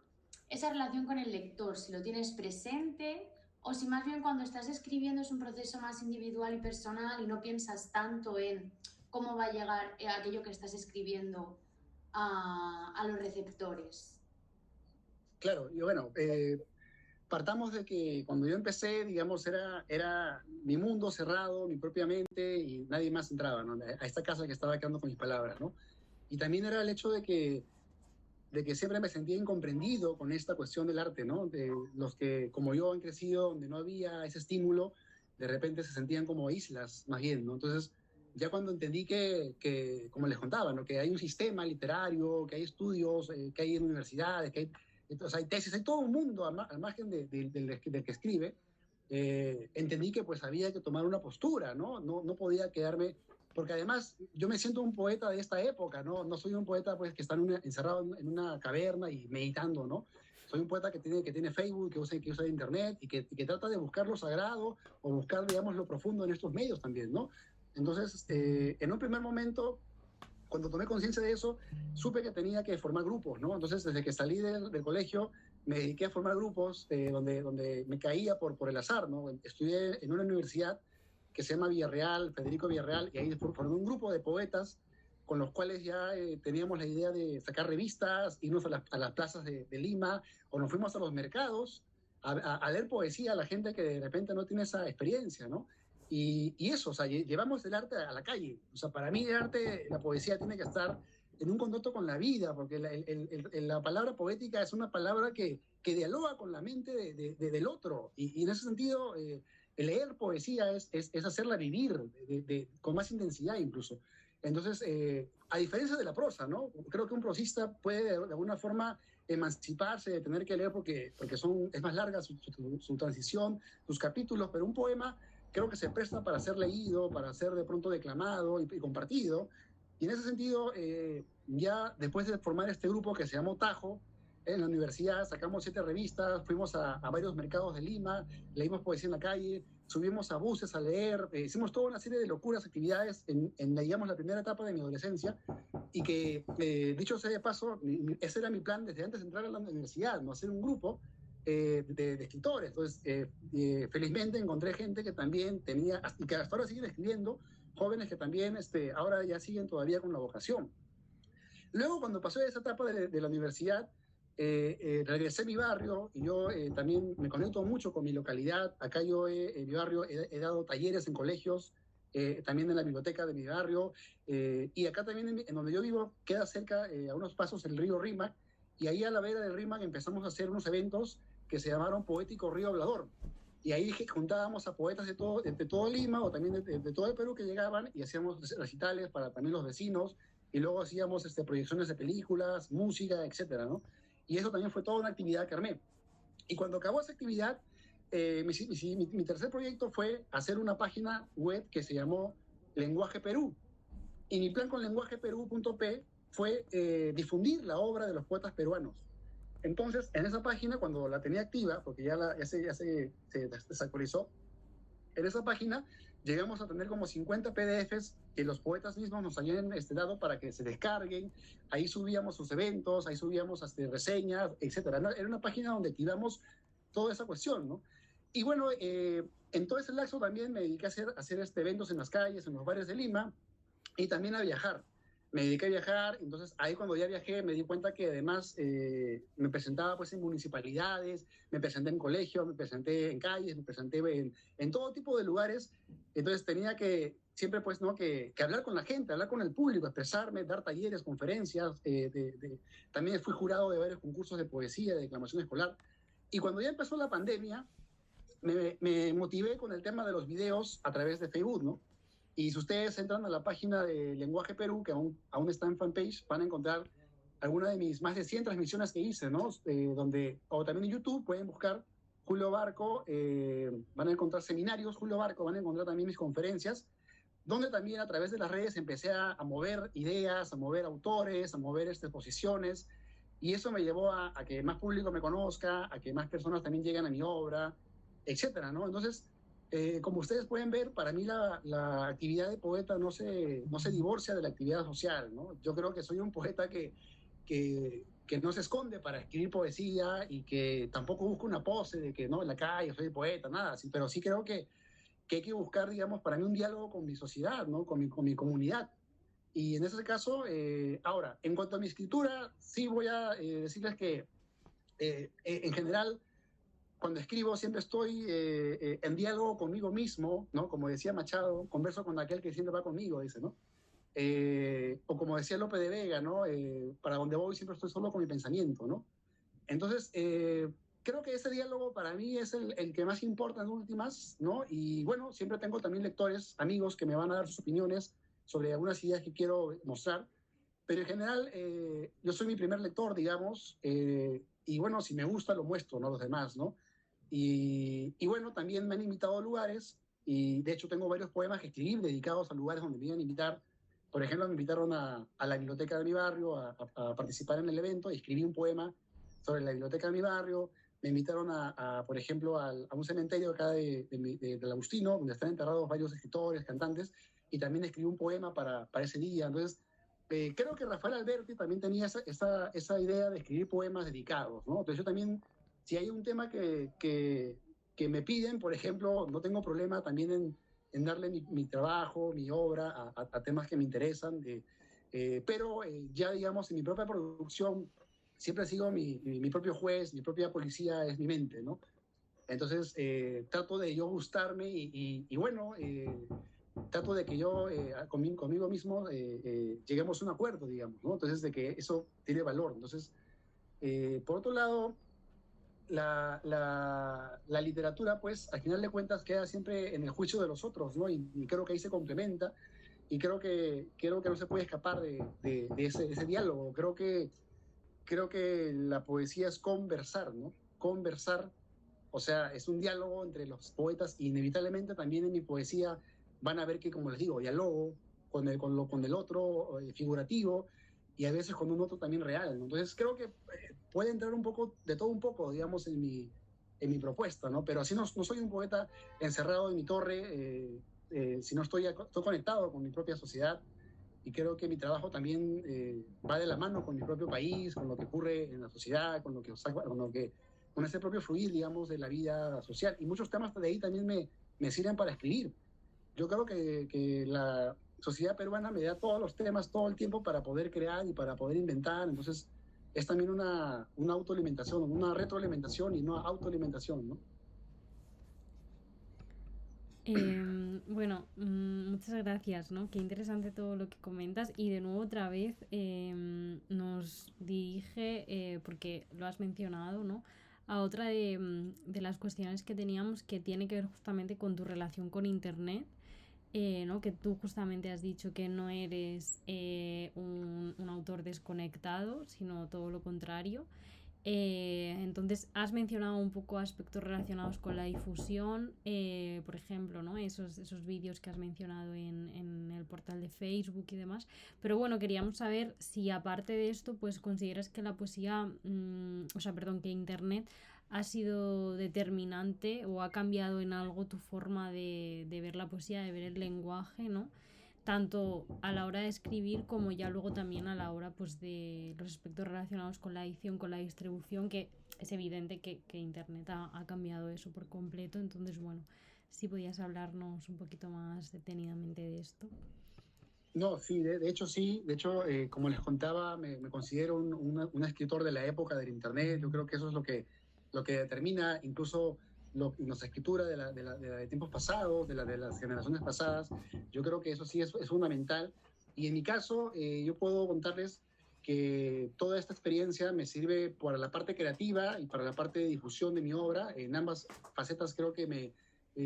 esa relación con el lector? Si lo tienes presente, o si más bien cuando estás escribiendo es un proceso más individual y personal y no piensas tanto en cómo va a llegar aquello que estás escribiendo a los receptores. Claro, y bueno, partamos de que cuando yo empecé, digamos, era mi mundo cerrado, mi propia mente, y nadie más entraba, ¿no? A esta casa que estaba quedando con mis palabras, ¿no? Y también era el hecho de que siempre me sentía incomprendido con esta cuestión del arte, ¿no? De los que, como yo, han crecido donde no había ese estímulo, de repente se sentían como islas, más bien, ¿no? Entonces, ya cuando entendí como les contaba, ¿no? Que hay un sistema literario, que hay estudios, que hay universidades, entonces hay tesis, hay todo un mundo al margen del que escribe. Entendí que pues había que tomar una postura, ¿no? No podía quedarme, porque además yo me siento un poeta de esta época, ¿no? No soy un poeta pues que está encerrado en una caverna y meditando, ¿no? Soy un poeta que tiene Facebook, que usa Internet, y que trata de buscar lo sagrado, o buscar, digamos, lo profundo en estos medios también, ¿no? Entonces, en un primer momento, cuando tomé conciencia de eso, supe que tenía que formar grupos, ¿no? Entonces, desde que salí del colegio, me dediqué a formar grupos donde me caía por el azar, ¿no? Estudié en una universidad que se llama Villarreal, Federico Villarreal, y ahí formé un grupo de poetas con los cuales ya teníamos la idea de sacar revistas, irnos a las plazas de Lima, o nos fuimos a los mercados a leer poesía a la gente que de repente no tiene esa experiencia, ¿no? Y eso, o sea, llevamos el arte a la calle. O sea, para mí el arte, la poesía tiene que estar en un contacto con la vida, porque la palabra poética es una palabra que dialoga con la mente del otro. Y en ese sentido, leer poesía es hacerla vivir con más intensidad incluso. Entonces, a diferencia de la prosa, ¿no? Creo que un prosista puede de alguna forma emanciparse de tener que leer porque es más larga su transición, sus capítulos, pero un poema creo que se presta para ser leído, para ser de pronto declamado y compartido. Y en ese sentido, ya después de formar este grupo que se llamó Tajo, en la universidad sacamos 7 revistas, fuimos a varios mercados de Lima, leímos poesía en la calle, subimos a buses a leer, hicimos toda una serie de locuras, actividades digamos, la primera etapa de mi adolescencia, y que, dicho sea de paso, ese era mi plan desde antes de entrar a la universidad, ¿no? Hacer un grupo de escritores. Entonces, felizmente encontré gente que también tenía, y que hasta ahora siguen escribiendo, jóvenes que también ahora ya siguen todavía con la vocación. Luego, cuando pasó esa etapa de la universidad, regresé a mi barrio y yo también me conecto mucho con mi localidad. Acá yo en mi barrio he dado talleres en colegios, también en la biblioteca de mi barrio, y acá también en donde yo vivo queda cerca, a unos pasos, el río Rímac, y ahí a la vera del Rímac empezamos a hacer unos eventos que se llamaron Poético Río Hablador. Y ahí juntábamos a poetas de todo Lima o también de todo el Perú que llegaban y hacíamos recitales para también los vecinos, y luego hacíamos proyecciones de películas, música, etcétera, ¿no? Y eso también fue toda una actividad que armé. Y cuando acabó esa actividad, mi tercer proyecto fue hacer una página web que se llamó Lenguaje Perú. Y mi plan con lenguajeperú.p fue difundir la obra de los poetas peruanos. Entonces, en esa página, cuando la tenía activa, porque ya se desactualizó, en esa página llegamos a tener como 50 PDFs que los poetas mismos nos habían dado para que se descarguen. Ahí subíamos sus eventos, ahí subíamos reseñas, etcétera. Era una página donde activamos toda esa cuestión, ¿no? Y bueno, en todo ese lapso también me dediqué a hacer eventos en las calles, en los bares de Lima, y también a viajar. Me dediqué a viajar, entonces ahí cuando ya viajé me di cuenta que además me presentaba pues en municipalidades, me presenté en colegios, me presenté en calles, me presenté en todo tipo de lugares. Entonces tenía que siempre pues no que hablar con la gente, hablar con el público, expresarme, dar talleres, conferencias. También fui jurado de varios concursos de poesía, de declamación escolar. Y cuando ya empezó la pandemia, me motivé con el tema de los videos a través de Facebook, ¿no? Y si ustedes entran a la página de Lenguaje Perú, que aún está en fanpage, van a encontrar alguna de mis más de 100 transmisiones que hice, ¿no? O también en YouTube pueden buscar Julio Barco, van a encontrar seminarios Julio Barco, van a encontrar también mis conferencias, donde también a través de las redes empecé a mover ideas, a mover autores, a mover exposiciones, y eso me llevó a que más público me conozca, a que más personas también lleguen a mi obra, etcétera, ¿no? Entonces, como ustedes pueden ver, para mí la actividad de poeta no se divorcia de la actividad social, ¿no? Yo creo que soy un poeta que no se esconde para escribir poesía y que tampoco busca una pose de que no, en la calle soy poeta, nada, sí, pero sí creo que hay que buscar, digamos, para mí un diálogo con mi sociedad, ¿no? Con mi comunidad. Y en ese caso, ahora, en cuanto a mi escritura, sí voy a decirles que en general, cuando escribo siempre estoy en diálogo conmigo mismo, ¿no? Como decía Machado, converso con aquel que siempre va conmigo, dice, ¿no? O como decía Lope de Vega, ¿no? Para donde voy siempre estoy solo con mi pensamiento, ¿no? Entonces, creo que ese diálogo para mí es el que más importa en últimas, ¿no? Y bueno, siempre tengo también lectores, amigos que me van a dar sus opiniones sobre algunas ideas que quiero mostrar, pero en general yo soy mi primer lector, digamos, y bueno, si me gusta lo muestro, ¿no? Los demás, ¿no? Y bueno, también me han invitado a lugares y de hecho tengo varios poemas que escribí dedicados a lugares donde me iban a invitar. Por ejemplo, me invitaron a la biblioteca de mi barrio a participar en el evento y escribí un poema sobre la biblioteca de mi barrio. Me invitaron por ejemplo, a un cementerio acá del Agustino, donde están enterrados varios escritores, cantantes, y también escribí un poema para ese día. Entonces, creo que Rafael Alberti también tenía esa idea de escribir poemas dedicados, ¿no? Entonces yo también, si hay un tema que me piden, por ejemplo, no tengo problema también en darle mi trabajo, mi obra a temas que me interesan. Pero ya, digamos, en mi propia producción, siempre sigo mi propio juez, mi propia policía es mi mente, ¿no? Entonces, trato de yo gustarme y bueno, trato de que yo conmigo mismo lleguemos a un acuerdo, digamos, ¿no? Entonces, de que eso tiene valor. Entonces, por otro lado, la literatura, pues, al final de cuentas, queda siempre en el juicio de los otros, ¿no? Y creo que ahí se complementa y creo que no se puede escapar de ese diálogo. Creo que la poesía es conversar, ¿no? Conversar, o sea, es un diálogo entre los poetas y inevitablemente también en mi poesía van a ver que, como les digo, diálogo con el otro figurativo y a veces con un otro también real, ¿no? Entonces creo que puede entrar un poco de todo un poco, digamos, en mi propuesta, ¿no? Pero así no soy un poeta encerrado en mi torre, sino estoy conectado con mi propia sociedad y creo que mi trabajo también va de la mano con mi propio país, con lo que ocurre en la sociedad, con ese propio fluir, digamos, de la vida social. Y muchos temas de ahí también me sirven para escribir. Yo creo que la sociedad peruana me da todos los temas todo el tiempo para poder crear y para poder inventar. Entonces, es también una autoalimentación, una retroalimentación y no autoalimentación, ¿no? Bueno, muchas gracias, ¿no? Qué interesante todo lo que comentas y de nuevo otra vez nos dirige, porque lo has mencionado, ¿no? A otra de las cuestiones que teníamos que tiene que ver justamente con tu relación con Internet, ¿no? Que tú justamente has dicho que no eres un autor desconectado, sino todo lo contrario. Entonces has mencionado un poco aspectos relacionados con la difusión, por ejemplo, ¿no? Esos vídeos que has mencionado en el portal de Facebook y demás. Pero bueno, queríamos saber si aparte de esto, pues consideras que la poesía, que Internet ha sido determinante o ha cambiado en algo tu forma de ver la poesía, de ver el lenguaje, ¿no? Tanto a la hora de escribir como ya luego también a la hora pues de los aspectos relacionados con la edición, con la distribución, que es evidente que Internet ha cambiado eso por completo. Entonces, bueno, si podías hablarnos un poquito más detenidamente de esto. No, sí, de hecho sí, de hecho, como les contaba, me considero un escritor de la época del Internet. Yo creo que eso es lo que determina incluso nuestra escritura de tiempos pasados, de las generaciones pasadas. Yo creo que eso sí es fundamental. Y en mi caso, yo puedo contarles que toda esta experiencia me sirve para la parte creativa y para la parte de difusión de mi obra. En ambas facetas creo que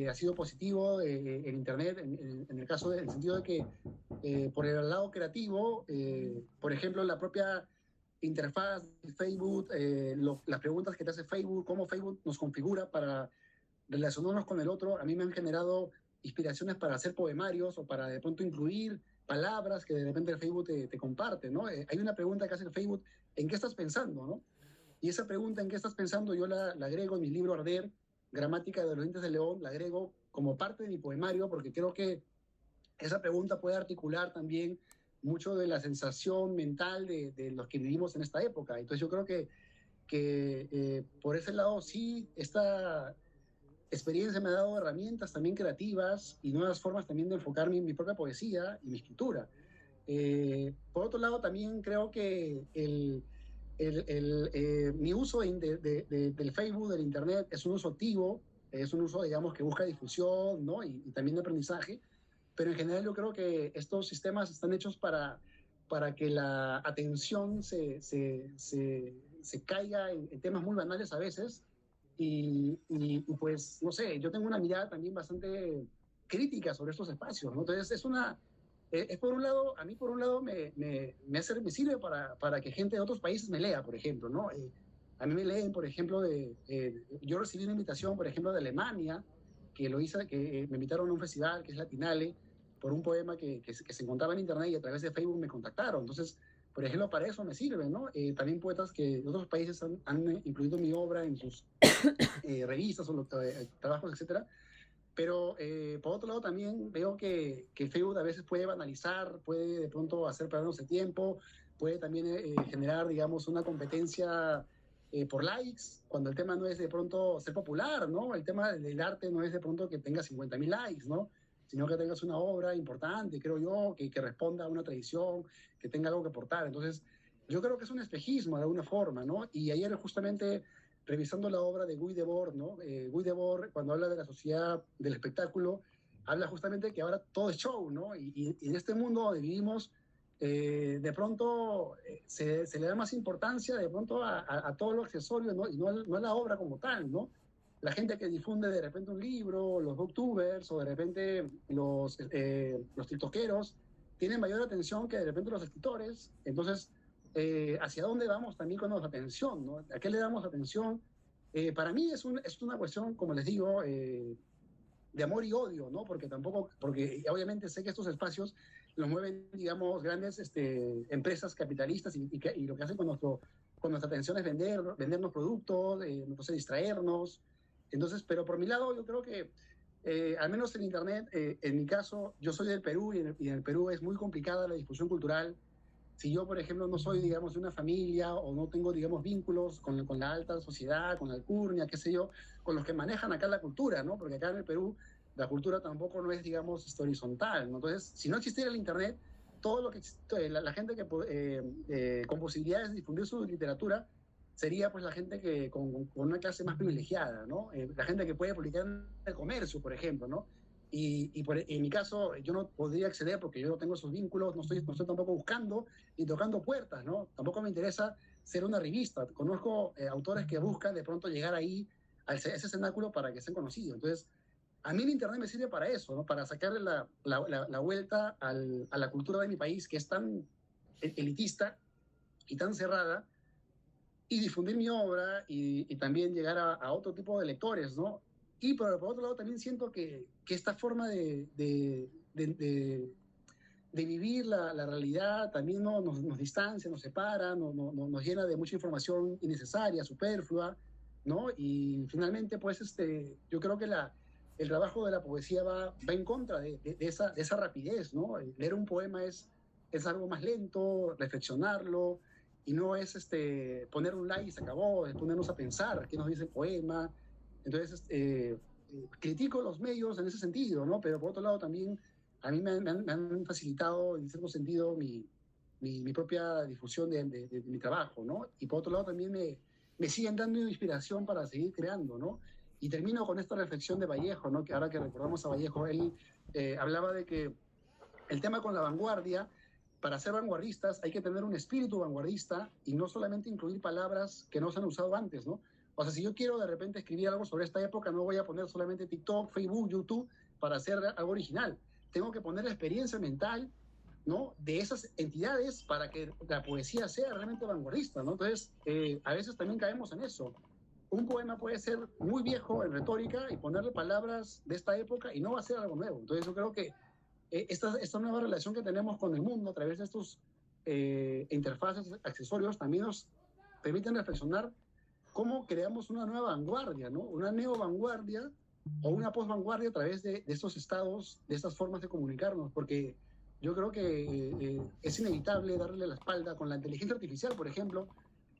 ha sido positivo en Internet, en el caso en el sentido de que por el lado creativo, por ejemplo, la propia interfaz de Facebook, las preguntas que te hace Facebook, cómo Facebook nos configura para relacionarnos con el otro, a mí me han generado inspiraciones para hacer poemarios o para de pronto incluir palabras que de repente el Facebook te comparte, ¿no? Hay una pregunta que hace el Facebook, ¿en qué estás pensando, no? Y esa pregunta, ¿en qué estás pensando? Yo la agrego en mi libro Arder, Gramática de los Dientes de León, la agrego como parte de mi poemario porque creo que esa pregunta puede articular también mucho de la sensación mental de los que vivimos en esta época. Entonces yo creo que por ese lado sí, esta experiencia me ha dado herramientas también creativas y nuevas formas también de enfocar mi propia poesía y mi escritura. Por otro lado, también creo que mi uso del Facebook, del Internet, es un uso activo, es un uso, digamos, que busca difusión, ¿no? Y también de aprendizaje. Pero en general yo creo que estos sistemas están hechos para que la atención se caiga en temas muy banales a veces. Y pues, no sé, yo tengo una mirada también bastante crítica sobre estos espacios, ¿no? Entonces es por un lado, a mí por un lado me sirve para que gente de otros países me lea, por ejemplo, ¿no? A mí me leen, por ejemplo, yo recibí una invitación, por ejemplo, de Alemania, que me invitaron a un festival que es Latinale, por un poema que se encontraba en internet y a través de Facebook me contactaron. Entonces, por ejemplo, para eso me sirve, ¿no? También poetas que de otros países han incluido mi obra en sus revistas o trabajos, etcétera. Pero por otro lado también veo que Facebook a veces puede banalizar, puede de pronto hacer perdernos el tiempo, puede también generar, digamos, una competencia por likes, cuando el tema no es de pronto ser popular, ¿no? El tema del arte no es de pronto que tenga 50.000 likes, ¿no? sino que tengas una obra importante, creo yo, que responda a una tradición, que tenga algo que aportar. Entonces, yo creo que es un espejismo de alguna forma, ¿no? Y ayer justamente revisando la obra de Guy Debord, ¿no? Guy Debord, cuando habla de la sociedad del espectáculo, habla justamente que ahora todo es show, ¿no? Y en este mundo donde vivimos, de pronto se le da más importancia de pronto a todo lo accesorio, ¿no? Y no a la obra como tal, ¿no? La gente que difunde de repente un libro, los booktubers o de repente los tiktokeros, tienen mayor atención que de repente los escritores. Entonces, ¿hacia dónde vamos también con nuestra atención, ¿no? ¿A qué le damos atención? Para mí es una cuestión, como les digo, de amor y odio, ¿no? Porque tampoco, porque obviamente sé que estos espacios los mueven, digamos, grandes empresas capitalistas y lo que hacen con nuestra atención es vendernos productos, no sé, distraernos. Entonces, pero por mi lado, yo creo que al menos en Internet, en mi caso, yo soy del Perú y en el Perú es muy complicada la difusión cultural. Si yo, por ejemplo, no soy, digamos, de una familia o no tengo, digamos, vínculos con la alta sociedad, con la alcurnia, qué sé yo, con los que manejan acá la cultura, ¿no? Porque acá en el Perú la cultura tampoco no es, digamos, horizontal, ¿no? Entonces, si no existiera el Internet, todo lo que la gente que con posibilidades de difundir su literatura sería pues la gente que con una clase más privilegiada, ¿no? La gente que puede publicar en el comercio, por ejemplo, ¿no? En mi caso, yo no podría acceder porque yo no tengo esos vínculos, no estoy tampoco buscando y tocando puertas, ¿no? Tampoco me interesa ser una revista. Conozco autores que buscan de pronto llegar ahí a ese cenáculo para que sean conocidos. Entonces, a mí el Internet me sirve para eso, ¿no? Para sacarle la vuelta a la cultura de mi país, que es tan elitista y tan cerrada, y difundir mi obra y también llegar a otro tipo de lectores, ¿no? Y por otro lado también siento que esta forma de vivir la realidad también nos distancia, nos separa, nos llena de mucha información innecesaria, superflua, ¿no? Y finalmente, pues, yo creo que el trabajo de la poesía va en contra de esa rapidez, ¿no? Leer un poema es algo más lento, reflexionarlo, y no es poner un like y se acabó, es ponernos a pensar qué nos dice el poema. Entonces, critico los medios en ese sentido, ¿no? Pero por otro lado también a mí me han facilitado en cierto sentido mi propia difusión de mi trabajo, ¿no? Y por otro lado también me siguen dando inspiración para seguir creando, ¿no? Y termino con esta reflexión de Vallejo, ¿no? Que ahora que recordamos a Vallejo, él hablaba de que el tema con la vanguardia, para ser vanguardistas hay que tener un espíritu vanguardista y no solamente incluir palabras que no se han usado antes, ¿no? O sea, si yo quiero de repente escribir algo sobre esta época, no voy a poner solamente TikTok, Facebook, YouTube para hacer algo original. Tengo que poner la experiencia mental, ¿no? De esas entidades para que la poesía sea realmente vanguardista, ¿no? Entonces, a veces también caemos en eso. Un poema puede ser muy viejo en retórica y ponerle palabras de esta época y no va a ser algo nuevo. Entonces, yo creo que esta nueva relación que tenemos con el mundo a través de estos interfaces, accesorios, también nos permiten reflexionar cómo creamos una nueva vanguardia, ¿no? Una neo-vanguardia o una post-vanguardia a través de estos estados, de estas formas de comunicarnos, porque yo creo que es inevitable darle la espalda con la inteligencia artificial, por ejemplo.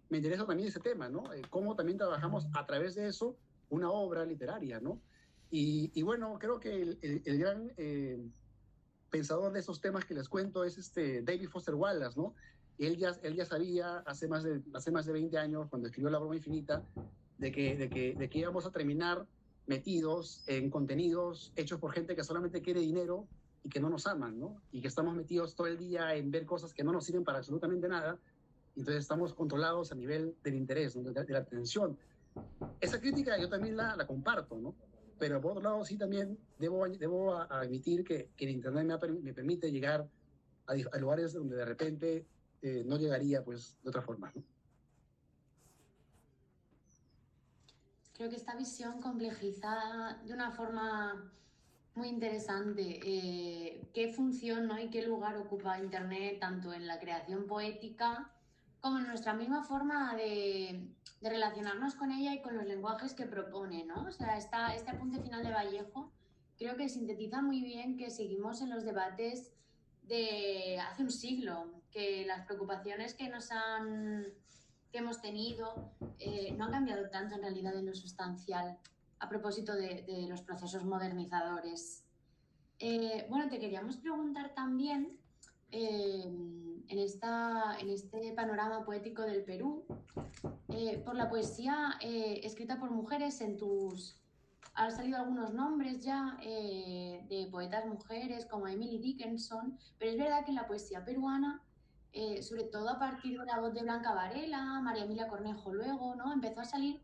Me interesa también ese tema, ¿no? Cómo también trabajamos a través de eso una obra literaria, ¿no? Y bueno, creo que el gran pensador de esos temas que les cuento es David Foster Wallace, ¿no? Él ya sabía hace más de 20 años, cuando escribió La broma infinita, de que íbamos a terminar metidos en contenidos hechos por gente que solamente quiere dinero y que no nos aman, ¿no? Y que estamos metidos todo el día en ver cosas que no nos sirven para absolutamente nada, entonces estamos controlados a nivel del interés, ¿no? de la atención. Esa crítica yo también la comparto, ¿no? Pero por otro lado sí también debo admitir que el Internet me permite llegar a lugares donde de repente no llegaría pues de otra forma, ¿no? Creo que esta visión complejiza de una forma muy interesante qué función, ¿no? y qué lugar ocupa Internet tanto en la creación poética como en nuestra misma forma de relacionarnos con ella y con los lenguajes que propone, ¿no? O sea, este apunte final de Vallejo creo que sintetiza muy bien que seguimos en los debates de hace un siglo, que las preocupaciones que hemos tenido no han cambiado tanto en realidad en lo sustancial a propósito de los procesos modernizadores. Bueno, te queríamos preguntar también, en este panorama poético del Perú, por la poesía escrita por mujeres. Han salido algunos nombres ya de poetas mujeres como Emily Dickinson, pero es verdad que en la poesía peruana, sobre todo a partir de la voz de Blanca Varela, María Emilia Cornejo luego, ¿no? Empezó a salir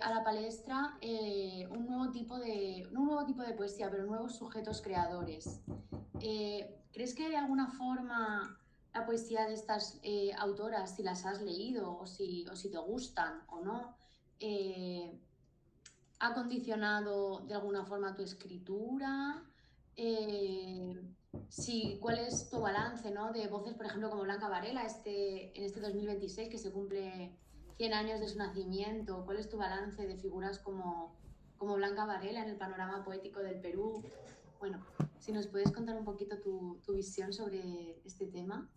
a la palestra no un nuevo tipo de poesía, pero nuevos sujetos creadores. ¿Crees que de alguna forma la poesía de estas autoras, si las has leído o si te gustan o no, eh, ha condicionado de alguna forma tu escritura? Sí, ¿cuál es tu balance, ¿no? De voces, por ejemplo, como Blanca Varela, en este 2026 que se cumple 100 años de su nacimiento? ¿Cuál es tu balance de figuras como Blanca Varela en el panorama poético del Perú? Bueno, si nos puedes contar un poquito tu visión sobre este tema.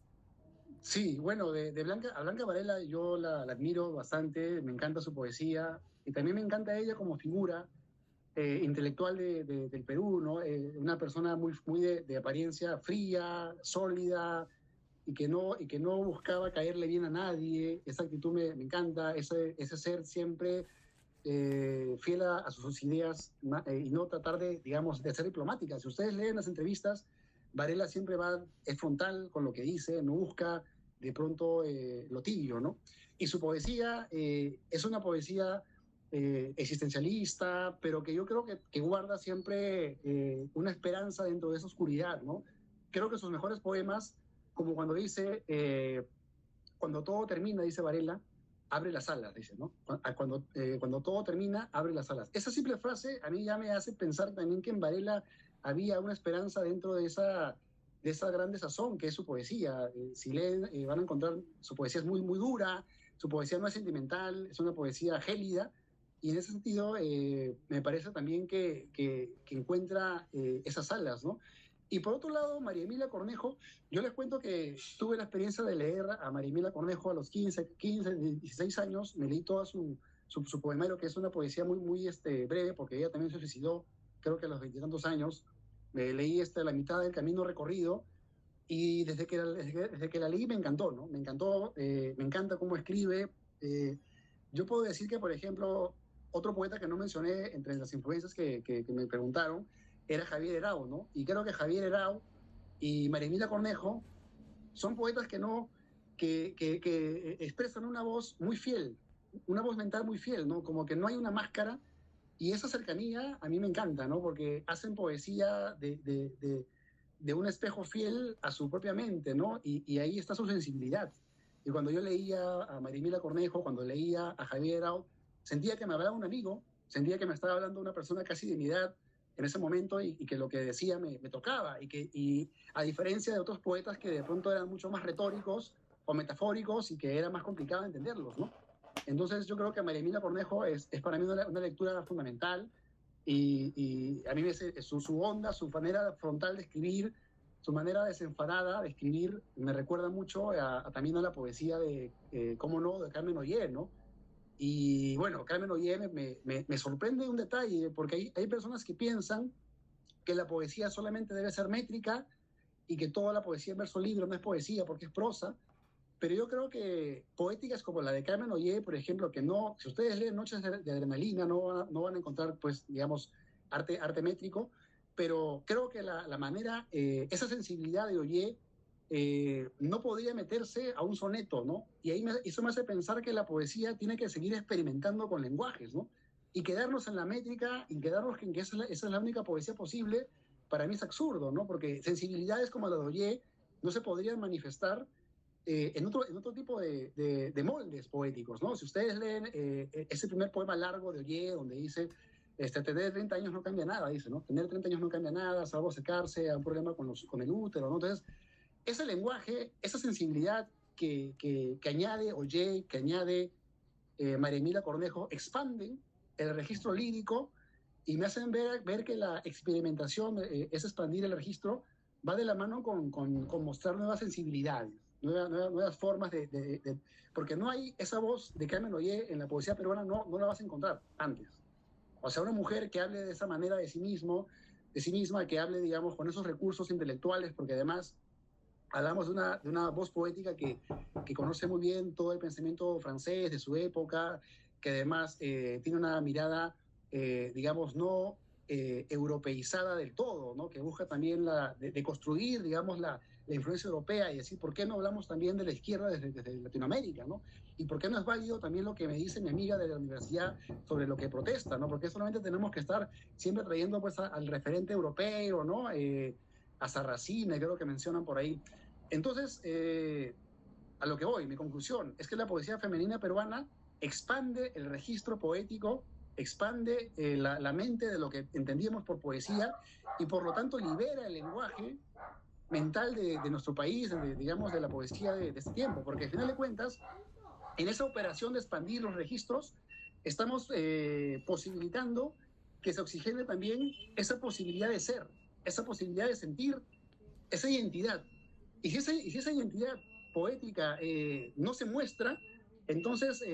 Sí, bueno, a Blanca Varela yo la admiro bastante, me encanta su poesía y también me encanta ella como figura intelectual del Perú, ¿no? Una persona muy de apariencia fría, sólida y que no buscaba caerle bien a nadie. Esa actitud me encanta, ese ser siempre fiel a sus ideas y no tratar de, digamos, de ser diplomática. Si ustedes leen las entrevistas, Varela siempre es frontal con lo que dice, no busca de pronto lo tibio, ¿no? Y su poesía es una poesía existencialista, pero que yo creo que guarda siempre una esperanza dentro de esa oscuridad, ¿no? Creo que sus mejores poemas, como cuando dice, cuando todo termina, dice Varela, abre las alas, dice, ¿no? Cuando todo termina, abre las alas. Esa simple frase a mí ya me hace pensar también que en Varela había una esperanza dentro de esa gran desazón que es su poesía. Si leen, van a encontrar, su poesía es muy dura, su poesía no es sentimental, es una poesía gélida, y en ese sentido me parece también que encuentra esas alas, ¿no? Y por otro lado, María Emilia Cornejo, yo les cuento que tuve la experiencia de leer a María Emilia Cornejo a los 16 años, me leí todo su poemario, que es una poesía muy breve, porque ella también se suicidó, creo que a los 20 y tantos años. Me leí la mitad del camino recorrido y desde que la leí me encantó, ¿no? Me encantó, me encanta cómo escribe. Yo puedo decir que, por ejemplo, otro poeta que no mencioné entre las influencias que me preguntaron era Javier Herao, ¿no? Y creo que Javier Herao y María Emilia Cornejo son poetas que expresan una voz muy fiel, una voz mental muy fiel, ¿no? Como que no hay una máscara, y esa cercanía a mí me encanta, ¿no? Porque hacen poesía de un espejo fiel a su propia mente, ¿no? Y ahí está su sensibilidad. Y cuando yo leía a Marimila Cornejo, cuando leía a Javier Arau, sentía que me hablaba un amigo, sentía que me estaba hablando una persona casi de mi edad en ese momento, y que lo que decía me tocaba. Y a diferencia de otros poetas que de pronto eran mucho más retóricos o metafóricos y que era más complicado entenderlos, ¿no? Entonces yo creo que María Emilia Cornejo es para mí una lectura fundamental, y a mí su onda, su manera frontal de escribir, su manera desenfadada de escribir me recuerda mucho también a la poesía cómo no, de Carmen Ollé, ¿no? Y bueno, Carmen Ollé me sorprende un detalle, porque hay personas que piensan que la poesía solamente debe ser métrica y que toda la poesía en verso libre no es poesía porque es prosa. Pero yo creo que poéticas como la de Carmen Ollé, por ejemplo, que no, si ustedes leen Noches de Adrenalina, no van a encontrar, pues, digamos, arte métrico, pero creo que la manera, esa sensibilidad de Ollé no podría meterse a un soneto, ¿no? Y ahí eso me hace pensar que la poesía tiene que seguir experimentando con lenguajes, ¿no? Y quedarnos en la métrica y quedarnos en que esa es la única poesía posible, para mí es absurdo, ¿no? Porque sensibilidades como la de Ollé no se podrían manifestar en otro tipo de moldes poéticos, ¿no? Si ustedes leen ese primer poema largo de Ollé, donde dice, tener 30 años no cambia nada, dice, ¿no? Tener 30 años no cambia nada, salvo secarse, a un problema con el útero, ¿no? Entonces, ese lenguaje, esa sensibilidad que añade Ollé, que añade María Emilia Cornejo, expanden el registro lírico y me hacen ver que la experimentación, es expandir el registro, va de la mano con mostrar nuevas sensibilidades, nuevas formas porque no hay esa voz de Carmen Ollé en la poesía peruana, no la vas a encontrar antes. O sea, una mujer que hable de esa manera de sí mismo, de sí misma, que hable, digamos, con esos recursos intelectuales, porque además hablamos de una voz poética que conoce muy bien todo el pensamiento francés de su época, que además tiene una mirada, digamos, no europeizada del todo, ¿no? Que busca también de construir, digamos, la influencia europea y decir, ¿por qué no hablamos también de la izquierda desde Latinoamérica, ¿no? ¿Y por qué no es válido también lo que me dice mi amiga de la universidad sobre lo que protesta, ¿no? Porque solamente tenemos que estar siempre trayendo pues al referente europeo, ¿no? A Sarracine, creo que mencionan por ahí. Entonces, a lo que voy, mi conclusión es que la poesía femenina peruana expande el registro poético, expande la mente de lo que entendíamos por poesía y por lo tanto libera el lenguaje mental de nuestro país, digamos, de la poesía de este tiempo, porque al final de cuentas, en esa operación de expandir los registros, estamos posibilitando que se oxigene también esa posibilidad de ser, esa posibilidad de sentir, esa identidad. Y si esa identidad poética no se muestra, entonces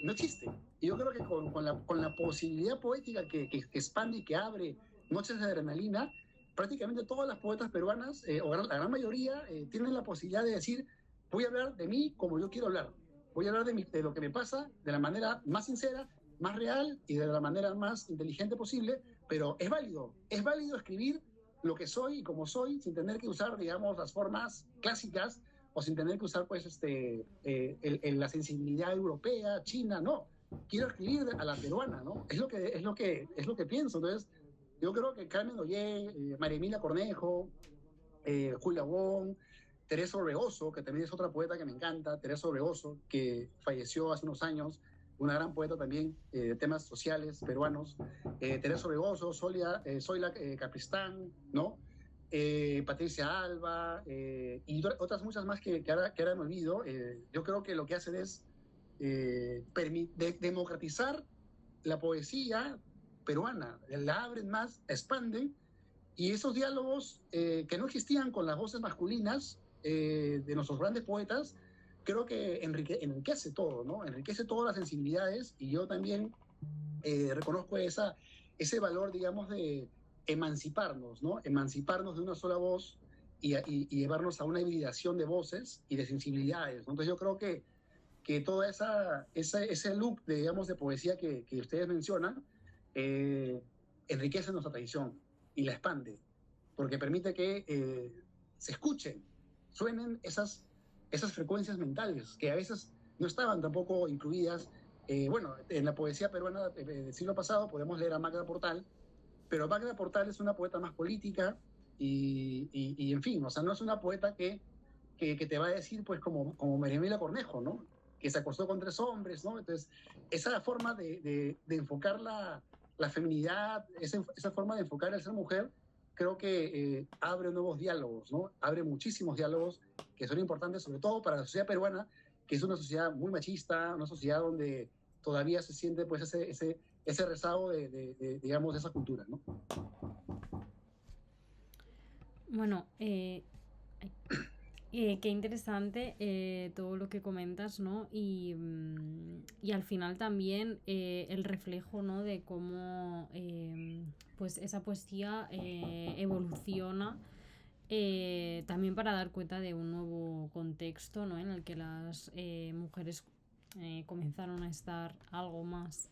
no existe. Y yo creo que con la posibilidad poética que expande y que abre Noches de Adrenalina, prácticamente todas las poetas peruanas, o la gran mayoría, tienen la posibilidad de decir, voy a hablar de mí como yo quiero hablar. Voy a hablar de lo que me pasa de la manera más sincera, más real y de la manera más inteligente posible, pero es válido escribir lo que soy y como soy, sin tener que usar, digamos, las formas clásicas o sin tener que usar, pues, la sensibilidad europea, china, no. Quiero escribir a la peruana, ¿no? Es lo que pienso. Entonces, yo creo que Carmen Ollé, María Emilia Cornejo, Julia Wong, Teresa Orbegoso, que también es otra poeta que me encanta, Teresa Orbegoso, que falleció hace unos años, una gran poeta también de temas sociales peruanos, Teresa Orbegoso, Zoila Capristán, ¿no? Patricia Alba, y otras muchas más que ahora me olvido. Yo creo que lo que hacen es democratizar la poesía peruana, la abren más, expanden, y esos diálogos que no existían con las voces masculinas de nuestros grandes poetas, creo que enriquece todo, ¿no? Enriquece todas las sensibilidades, y yo también reconozco ese valor, digamos, de emanciparnos, ¿no? Emanciparnos de una sola voz y llevarnos a una hibridación de voces y de sensibilidades, ¿no? Entonces yo creo que toda ese loop, digamos, de poesía que ustedes mencionan, enriquece nuestra tradición y la expande, porque permite que se escuchen, suenen esas frecuencias mentales que a veces no estaban tampoco incluidas. Bueno, en la poesía peruana del siglo pasado podemos leer a Magda Portal, pero Magda Portal es una poeta más política y en fin, o sea, no es una poeta que te va a decir, pues, como María Emilia Cornejo, ¿no? Que se acostó con 3 hombres, ¿no? Entonces, esa forma de enfocar la feminidad, esa forma de enfocar el ser mujer, creo que abre nuevos diálogos, ¿no? Abre muchísimos diálogos que son importantes, sobre todo para la sociedad peruana, que es una sociedad muy machista, una sociedad donde todavía se siente, pues, ese rezago digamos, de esa cultura, ¿no? Bueno, qué interesante todo lo que comentas, ¿no? Y al final también el reflejo, ¿no? De cómo pues esa poesía evoluciona también para dar cuenta de un nuevo contexto, ¿no? En el que las mujeres comenzaron a estar algo más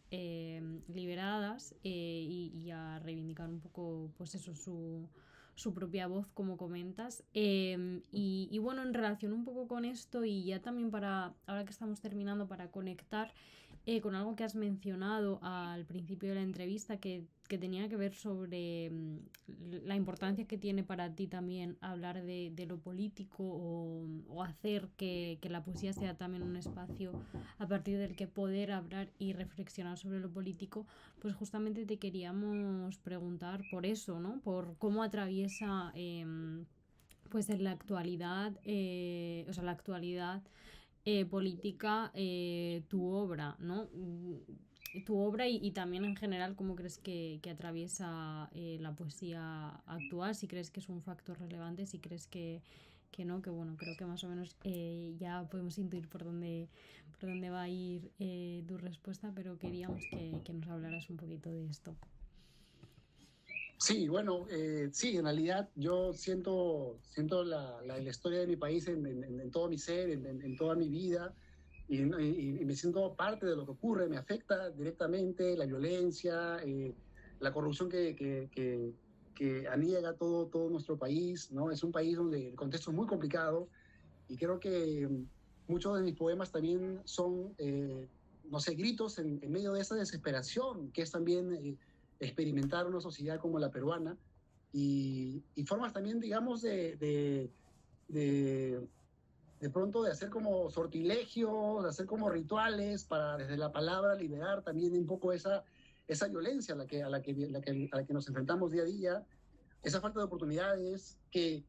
liberadas y a reivindicar un poco, pues eso, su propia voz, como comentas. Y bueno, en relación un poco con esto, y ya también para, ahora que estamos terminando, para conectar con algo que has mencionado al principio de la entrevista, que tenía que ver sobre la importancia que tiene para ti también hablar de lo político o hacer que la poesía sea también un espacio a partir del que poder hablar y reflexionar sobre lo político. Pues justamente te queríamos preguntar por eso, ¿no? Por cómo atraviesa pues en la actualidad, o sea, la actualidad política, tu obra, ¿no? Tu obra y también en general cómo crees que atraviesa la poesía actual, si crees que es un factor relevante, si crees que no, que bueno, creo que más o menos ya podemos intuir por dónde va a ir tu respuesta, pero queríamos que nos hablaras un poquito de esto. Sí, bueno, sí, en realidad yo siento la historia de mi país en todo mi ser, en toda mi vida, y me siento parte de lo que ocurre, me afecta directamente la violencia, la corrupción que aniega todo nuestro país, ¿no? Es un país donde el contexto es muy complicado y creo que muchos de mis poemas también son, no sé, gritos en medio de esa desesperación que es también experimentar una sociedad como la peruana y formas también, digamos, de, de pronto de hacer como sortilegios, de hacer como rituales para desde la palabra liberar también un poco esa violencia a la que nos enfrentamos día a día, esa falta de oportunidades que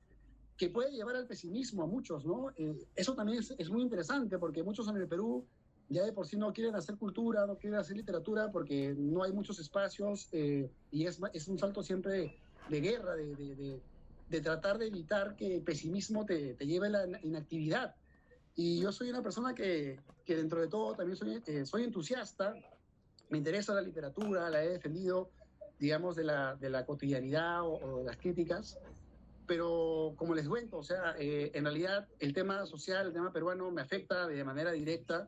puede llevar al pesimismo a muchos, ¿no? Eso también es muy interesante porque muchos en el Perú ya de por sí no quieren hacer cultura, no quieren hacer literatura porque no hay muchos espacios y es un salto siempre de guerra, de tratar de evitar que el pesimismo te lleve a la inactividad. Y yo soy una persona que dentro de todo también soy entusiasta, me interesa la literatura, la he defendido, digamos, de la cotidianidad o de las críticas, pero como les cuento, o sea, en realidad el tema social, el tema peruano me afecta de manera directa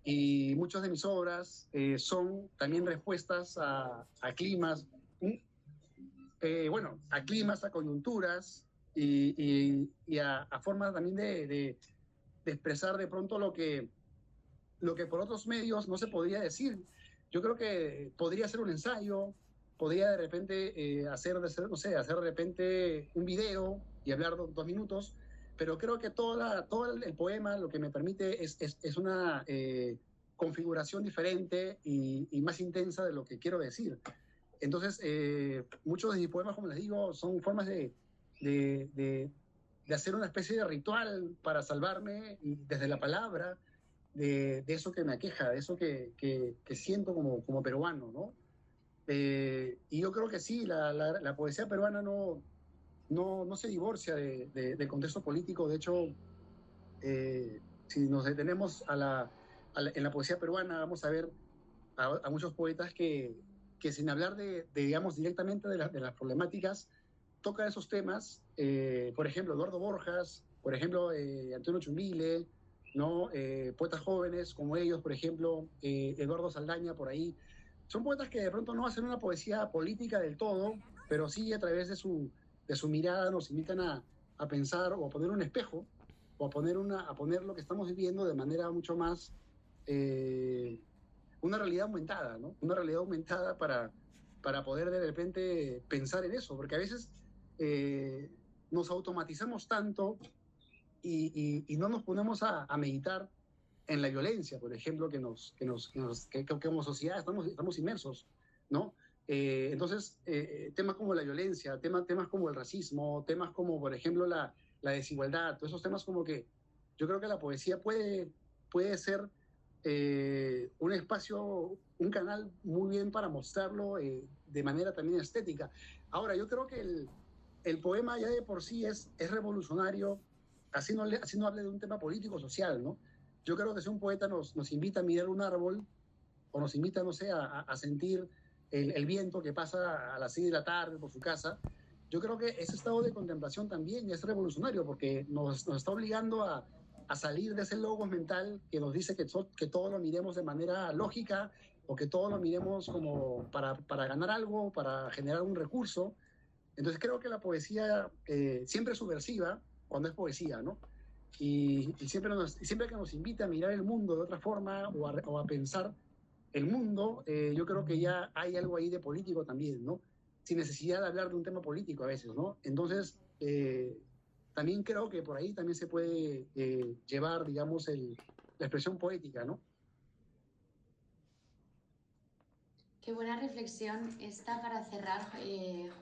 y muchas de mis obras son también respuestas a climas, bueno, a climas, a coyunturas y a formas también de expresar de pronto lo que por otros medios no se podría decir. Yo creo que podría ser un ensayo, podría de repente no sé, hacer de repente un video y hablar 2 minutos, pero creo que todo el poema lo que me permite es una configuración diferente y más intensa de lo que quiero decir. Entonces, muchos de mis poemas, como les digo, son formas de, de, de hacer una especie de ritual para salvarme desde la palabra, de eso que me aqueja, de eso que siento como peruano, ¿no? Y yo creo que sí, la poesía peruana no se divorcia del contexto político. De hecho, si nos detenemos en la poesía peruana, vamos a ver a muchos poetas que sin hablar digamos, directamente de las problemáticas, toca esos temas. Por ejemplo, Eduardo Borjas, por ejemplo, Antonio Chumbile, ¿no? Poetas jóvenes como ellos, por ejemplo, Eduardo Saldaña, por ahí. Son poetas que de pronto no hacen una poesía política del todo, pero sí a través de su mirada nos invitan a pensar o a poner un espejo o a poner lo que estamos viviendo de manera mucho más una realidad aumentada, ¿no? Una realidad aumentada para poder de repente pensar en eso, porque a veces nos automatizamos tanto y no nos ponemos a meditar en la violencia, por ejemplo, que como sociedad estamos inmersos, ¿no? Entonces, temas como la violencia, temas como el racismo, temas como, por ejemplo, la desigualdad, todos esos temas como que yo creo que la poesía puede ser un espacio, un canal muy bien para mostrarlo de manera también estética. Ahora, yo creo que el poema ya de por sí es revolucionario, así no hable de un tema político social, ¿no? Yo creo que si un poeta nos invita a mirar un árbol o nos invita, no sé, a sentir el viento que pasa a las 6 de la tarde por su casa, yo creo que ese estado de contemplación también es revolucionario porque nos está obligando a salir de ese logos mental que nos dice que todo lo miremos de manera lógica o que todo lo miremos como para ganar algo, para generar un recurso. Entonces creo que la poesía siempre es subversiva cuando es poesía, ¿no? Y siempre que nos invita a mirar el mundo de otra forma o a pensar el mundo, yo creo que ya hay algo ahí de político también, ¿no? Sin necesidad de hablar de un tema político a veces, ¿no? Entonces, también creo que por ahí también se puede llevar, digamos, la expresión poética, ¿no? Qué buena reflexión esta para cerrar,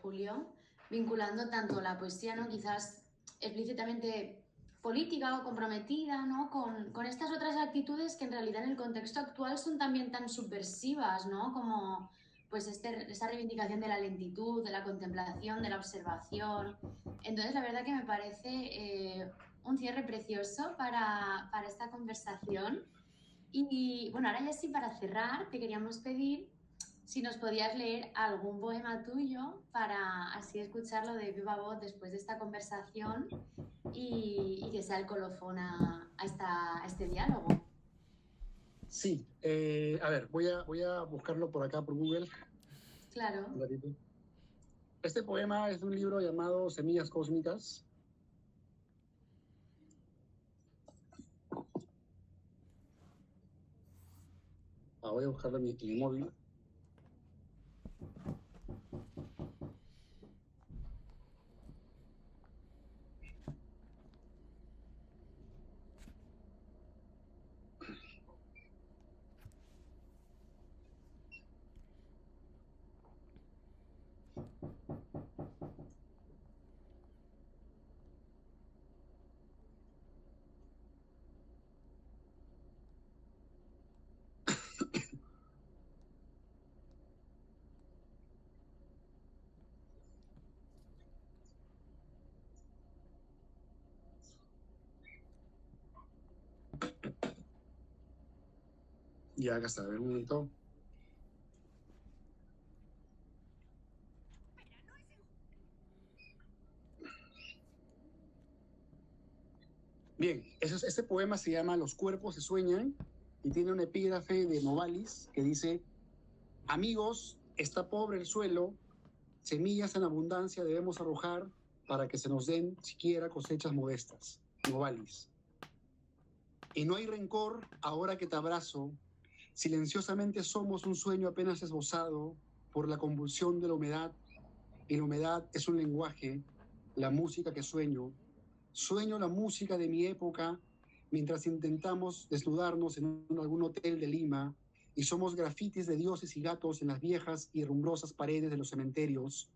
Julio, vinculando tanto la poesía, ¿no? Quizás explícitamente política o comprometida, ¿no? Con estas otras actitudes que en realidad en el contexto actual son también tan subversivas, ¿no? Como pues esta reivindicación de la lentitud, de la contemplación, de la observación. Entonces, la verdad que me parece un cierre precioso para esta conversación. Y bueno, ahora ya sí, para cerrar, te queríamos pedir si nos podías leer algún poema tuyo para así escucharlo de viva voz después de esta conversación y que sea el colofón a este diálogo. Sí, a ver, voy a buscarlo por acá, por Google. Claro. Un ratito. Este poema es de un libro llamado Semillas Cósmicas. Voy a buscarlo en mi móvil. Ya, acá está, a ver un momento. Bien, este poema se llama Los cuerpos se sueñan y tiene un epígrafe de Novalis que dice: amigos, está pobre el suelo, semillas en abundancia debemos arrojar para que se nos den siquiera cosechas modestas. Novalis. Y no hay rencor ahora que te abrazo, silenciosamente somos un sueño apenas esbozado por la convulsión de la humedad, y la humedad es un lenguaje, la música que sueño. Sueño la música de mi época mientras intentamos desnudarnos en algún hotel de Lima y somos grafitis de dioses y gatos en las viejas y rumbrosas paredes de los cementerios.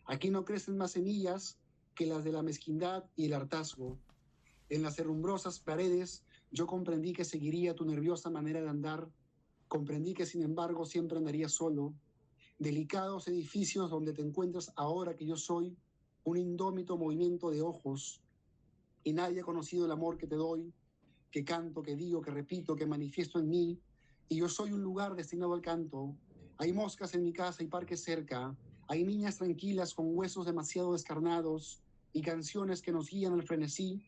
Aquí no crecen más semillas que las de la mezquindad y el hartazgo. En las herrumbrosas paredes yo comprendí que seguiría tu nerviosa manera de andar. Comprendí que, sin embargo, siempre andaría solo. Delicados edificios donde te encuentras ahora que yo soy un indómito movimiento de ojos, y nadie ha conocido el amor que te doy, que canto, que digo, que repito, que manifiesto en mí, y yo soy un lugar destinado al canto. Hay moscas en mi casa y parques cerca, hay niñas tranquilas con huesos demasiado descarnados y canciones que nos guían al frenesí.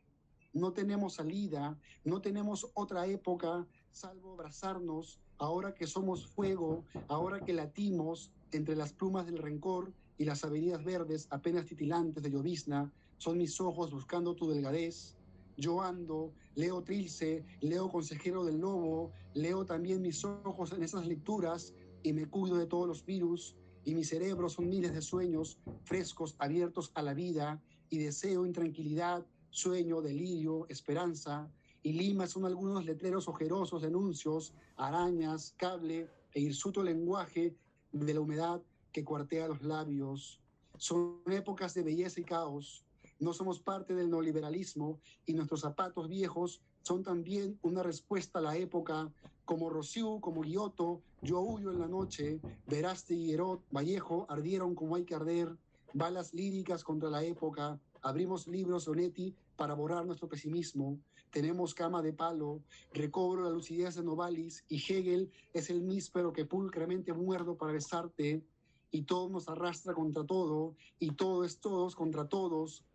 No tenemos salida, no tenemos otra época salvo abrazarnos, ahora que somos fuego, ahora que latimos entre las plumas del rencor y las avenidas verdes apenas titilantes de llovizna. Son mis ojos buscando tu delgadez. Yo ando, leo Trilce, leo Consejero del Lobo, leo también mis ojos en esas lecturas y me cuido de todos los virus, y mi cerebro son miles de sueños frescos abiertos a la vida, y deseo intranquilidad, sueño, delirio, esperanza. Y Lima son algunos letreros ojerosos, denuncios, arañas, cable e hirsuto lenguaje de la humedad que cuartea los labios. Son épocas de belleza y caos. No somos parte del neoliberalismo y nuestros zapatos viejos son también una respuesta a la época. Como Rocío, como Giotto, yo huyo en la noche. Veraste y Herod, Vallejo ardieron como hay que arder. Balas líricas contra la época. Abrimos libros Onetti para borrar nuestro pesimismo. Tenemos cama de palo. Recobro la lucidez de Novalis y Hegel es el níspero que pulcramente muerdo para besarte. Y todo nos arrastra contra todo y todo es todos contra todos.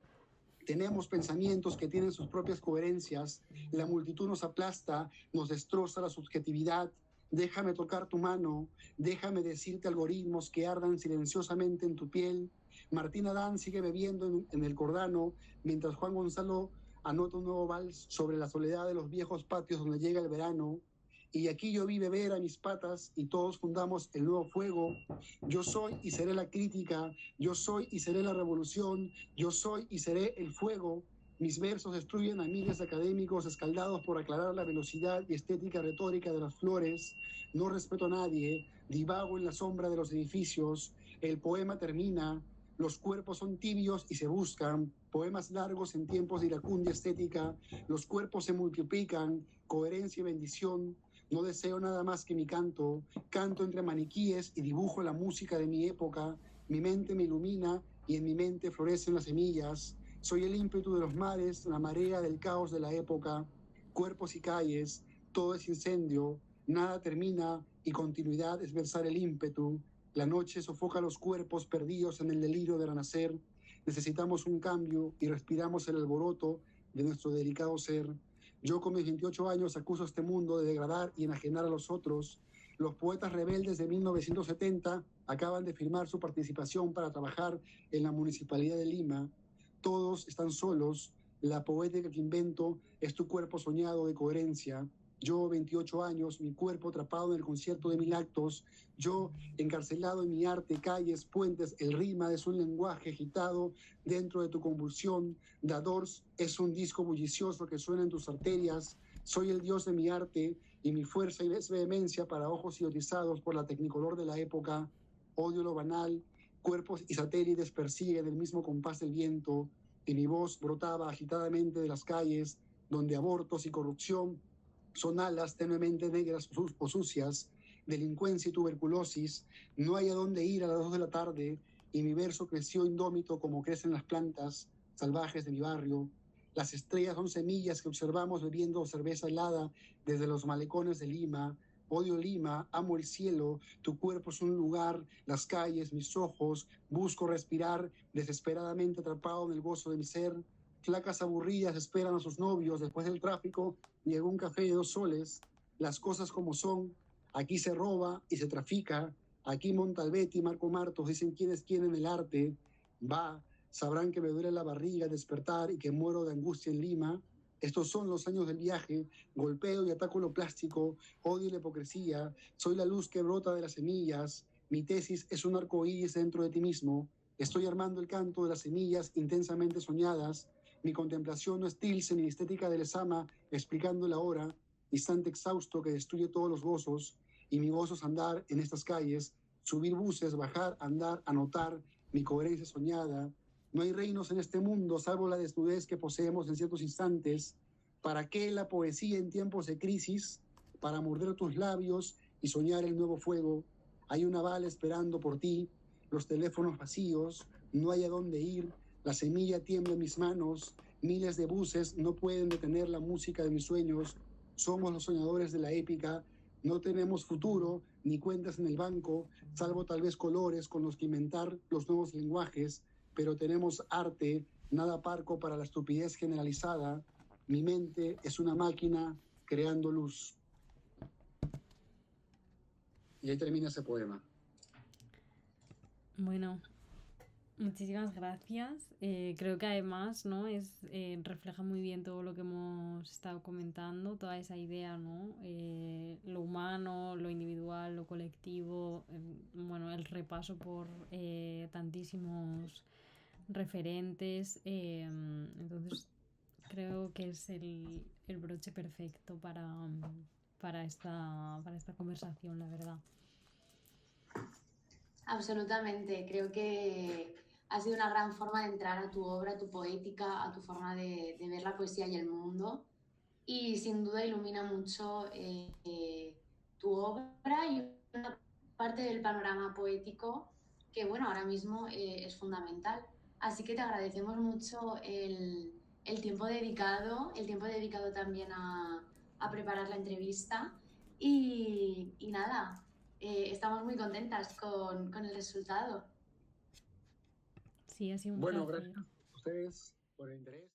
Tenemos pensamientos que tienen sus propias coherencias. La multitud nos aplasta, nos destroza la subjetividad. Déjame tocar tu mano, déjame decirte algoritmos que ardan silenciosamente en tu piel. Martín Adán sigue bebiendo en el Cordano, mientras Juan Gonzalo anota un nuevo vals sobre la soledad de los viejos patios donde llega el verano. Y aquí yo vi beber a mis patas y todos fundamos el nuevo fuego. Yo soy y seré la crítica, yo soy y seré la revolución, yo soy y seré el fuego. Mis versos destruyen a miles de académicos escaldados por aclarar la velocidad y estética retórica de las flores. No respeto a nadie, divago en la sombra de los edificios. El poema termina, los cuerpos son tibios y se buscan. Poemas largos en tiempos de iracundia estética. Los cuerpos se multiplican, coherencia y bendición. No deseo nada más que mi canto. Canto entre maniquíes y dibujo la música de mi época. Mi mente me ilumina y en mi mente florecen las semillas. Soy el ímpetu de los mares, la marea del caos de la época. Cuerpos y calles, todo es incendio. Nada termina y continuidad es versar el ímpetu. La noche sofoca los cuerpos perdidos en el delirio de renacer. Necesitamos un cambio y respiramos el alboroto de nuestro delicado ser. Yo con mis 28 años acuso a este mundo de degradar y enajenar a los otros. Los poetas rebeldes de 1970 acaban de firmar su participación para trabajar en la Municipalidad de Lima. Todos están solos. La poética que invento es tu cuerpo soñado de coherencia. Yo, 28 años, mi cuerpo atrapado en el concierto de mil actos. Yo, encarcelado en mi arte, calles, puentes, el rima es un lenguaje agitado dentro de tu convulsión. Dadors es un disco bullicioso que suena en tus arterias. Soy el dios de mi arte y mi fuerza es vehemencia para ojos idiotizados por la tecnicolor de la época. Odio lo banal, cuerpos y satélites persiguen el mismo compás del viento y mi voz brotaba agitadamente de las calles donde abortos y corrupción son alas tenuemente negras o sucias, delincuencia y tuberculosis. No hay a dónde ir a las 2 de la tarde y mi verso creció indómito como crecen las plantas salvajes de mi barrio. Las estrellas son semillas que observamos bebiendo cerveza helada desde los malecones de Lima. Odio Lima, amo el cielo, tu cuerpo es un lugar, las calles, mis ojos, busco respirar, desesperadamente atrapado en el gozo de mi ser. Flacas aburridas esperan a sus novios después del tráfico. Llegó un café de 2 soles, las cosas como son. Aquí se roba y se trafica. Aquí Montalbetti y Marco Martos dicen quién es quién en el arte. Va, sabrán que me duele la barriga despertar y que muero de angustia en Lima. Estos son los años del viaje, golpeo y ataco lo plástico, odio la hipocresía, soy la luz que brota de las semillas, mi tesis es un arco iris dentro de ti mismo, estoy armando el canto de las semillas intensamente soñadas, mi contemplación no es Tilse ni estética de Lezama explicando la hora, instante exhausto que destruye todos los gozos, y mi gozo es andar en estas calles, subir buses, bajar, andar, anotar, mi coherencia soñada. No hay reinos en este mundo salvo la desnudez que poseemos en ciertos instantes. ¿Para qué la poesía en tiempos de crisis? Para morder tus labios y soñar el nuevo fuego. Hay una bala esperando por ti, los teléfonos vacíos, no hay a dónde ir, la semilla tiembla en mis manos, miles de buses no pueden detener la música de mis sueños. Somos los soñadores de la épica, no tenemos futuro ni cuentas en el banco, salvo tal vez colores con los que inventar los nuevos lenguajes, pero tenemos arte, nada parco para la estupidez generalizada. Mi mente es una máquina creando luz. Y ahí termina ese poema. Bueno, muchísimas gracias. Creo que además, ¿no? Refleja muy bien todo lo que hemos estado comentando, toda esa idea, ¿no? Lo humano, lo individual, lo colectivo, bueno, el repaso por tantísimos referentes. Entonces, creo que es el broche perfecto para esta conversación, la verdad. Absolutamente, creo que ha sido una gran forma de entrar a tu obra, a tu poética, a tu forma de ver la poesía y el mundo. Y sin duda ilumina mucho tu obra y una parte del panorama poético que, bueno, ahora mismo es fundamental. Así que te agradecemos mucho el tiempo dedicado también a preparar la entrevista. Y nada, estamos muy contentas con el resultado. Sí, ha sido un Bueno, placer. gracias a ustedes por el interés.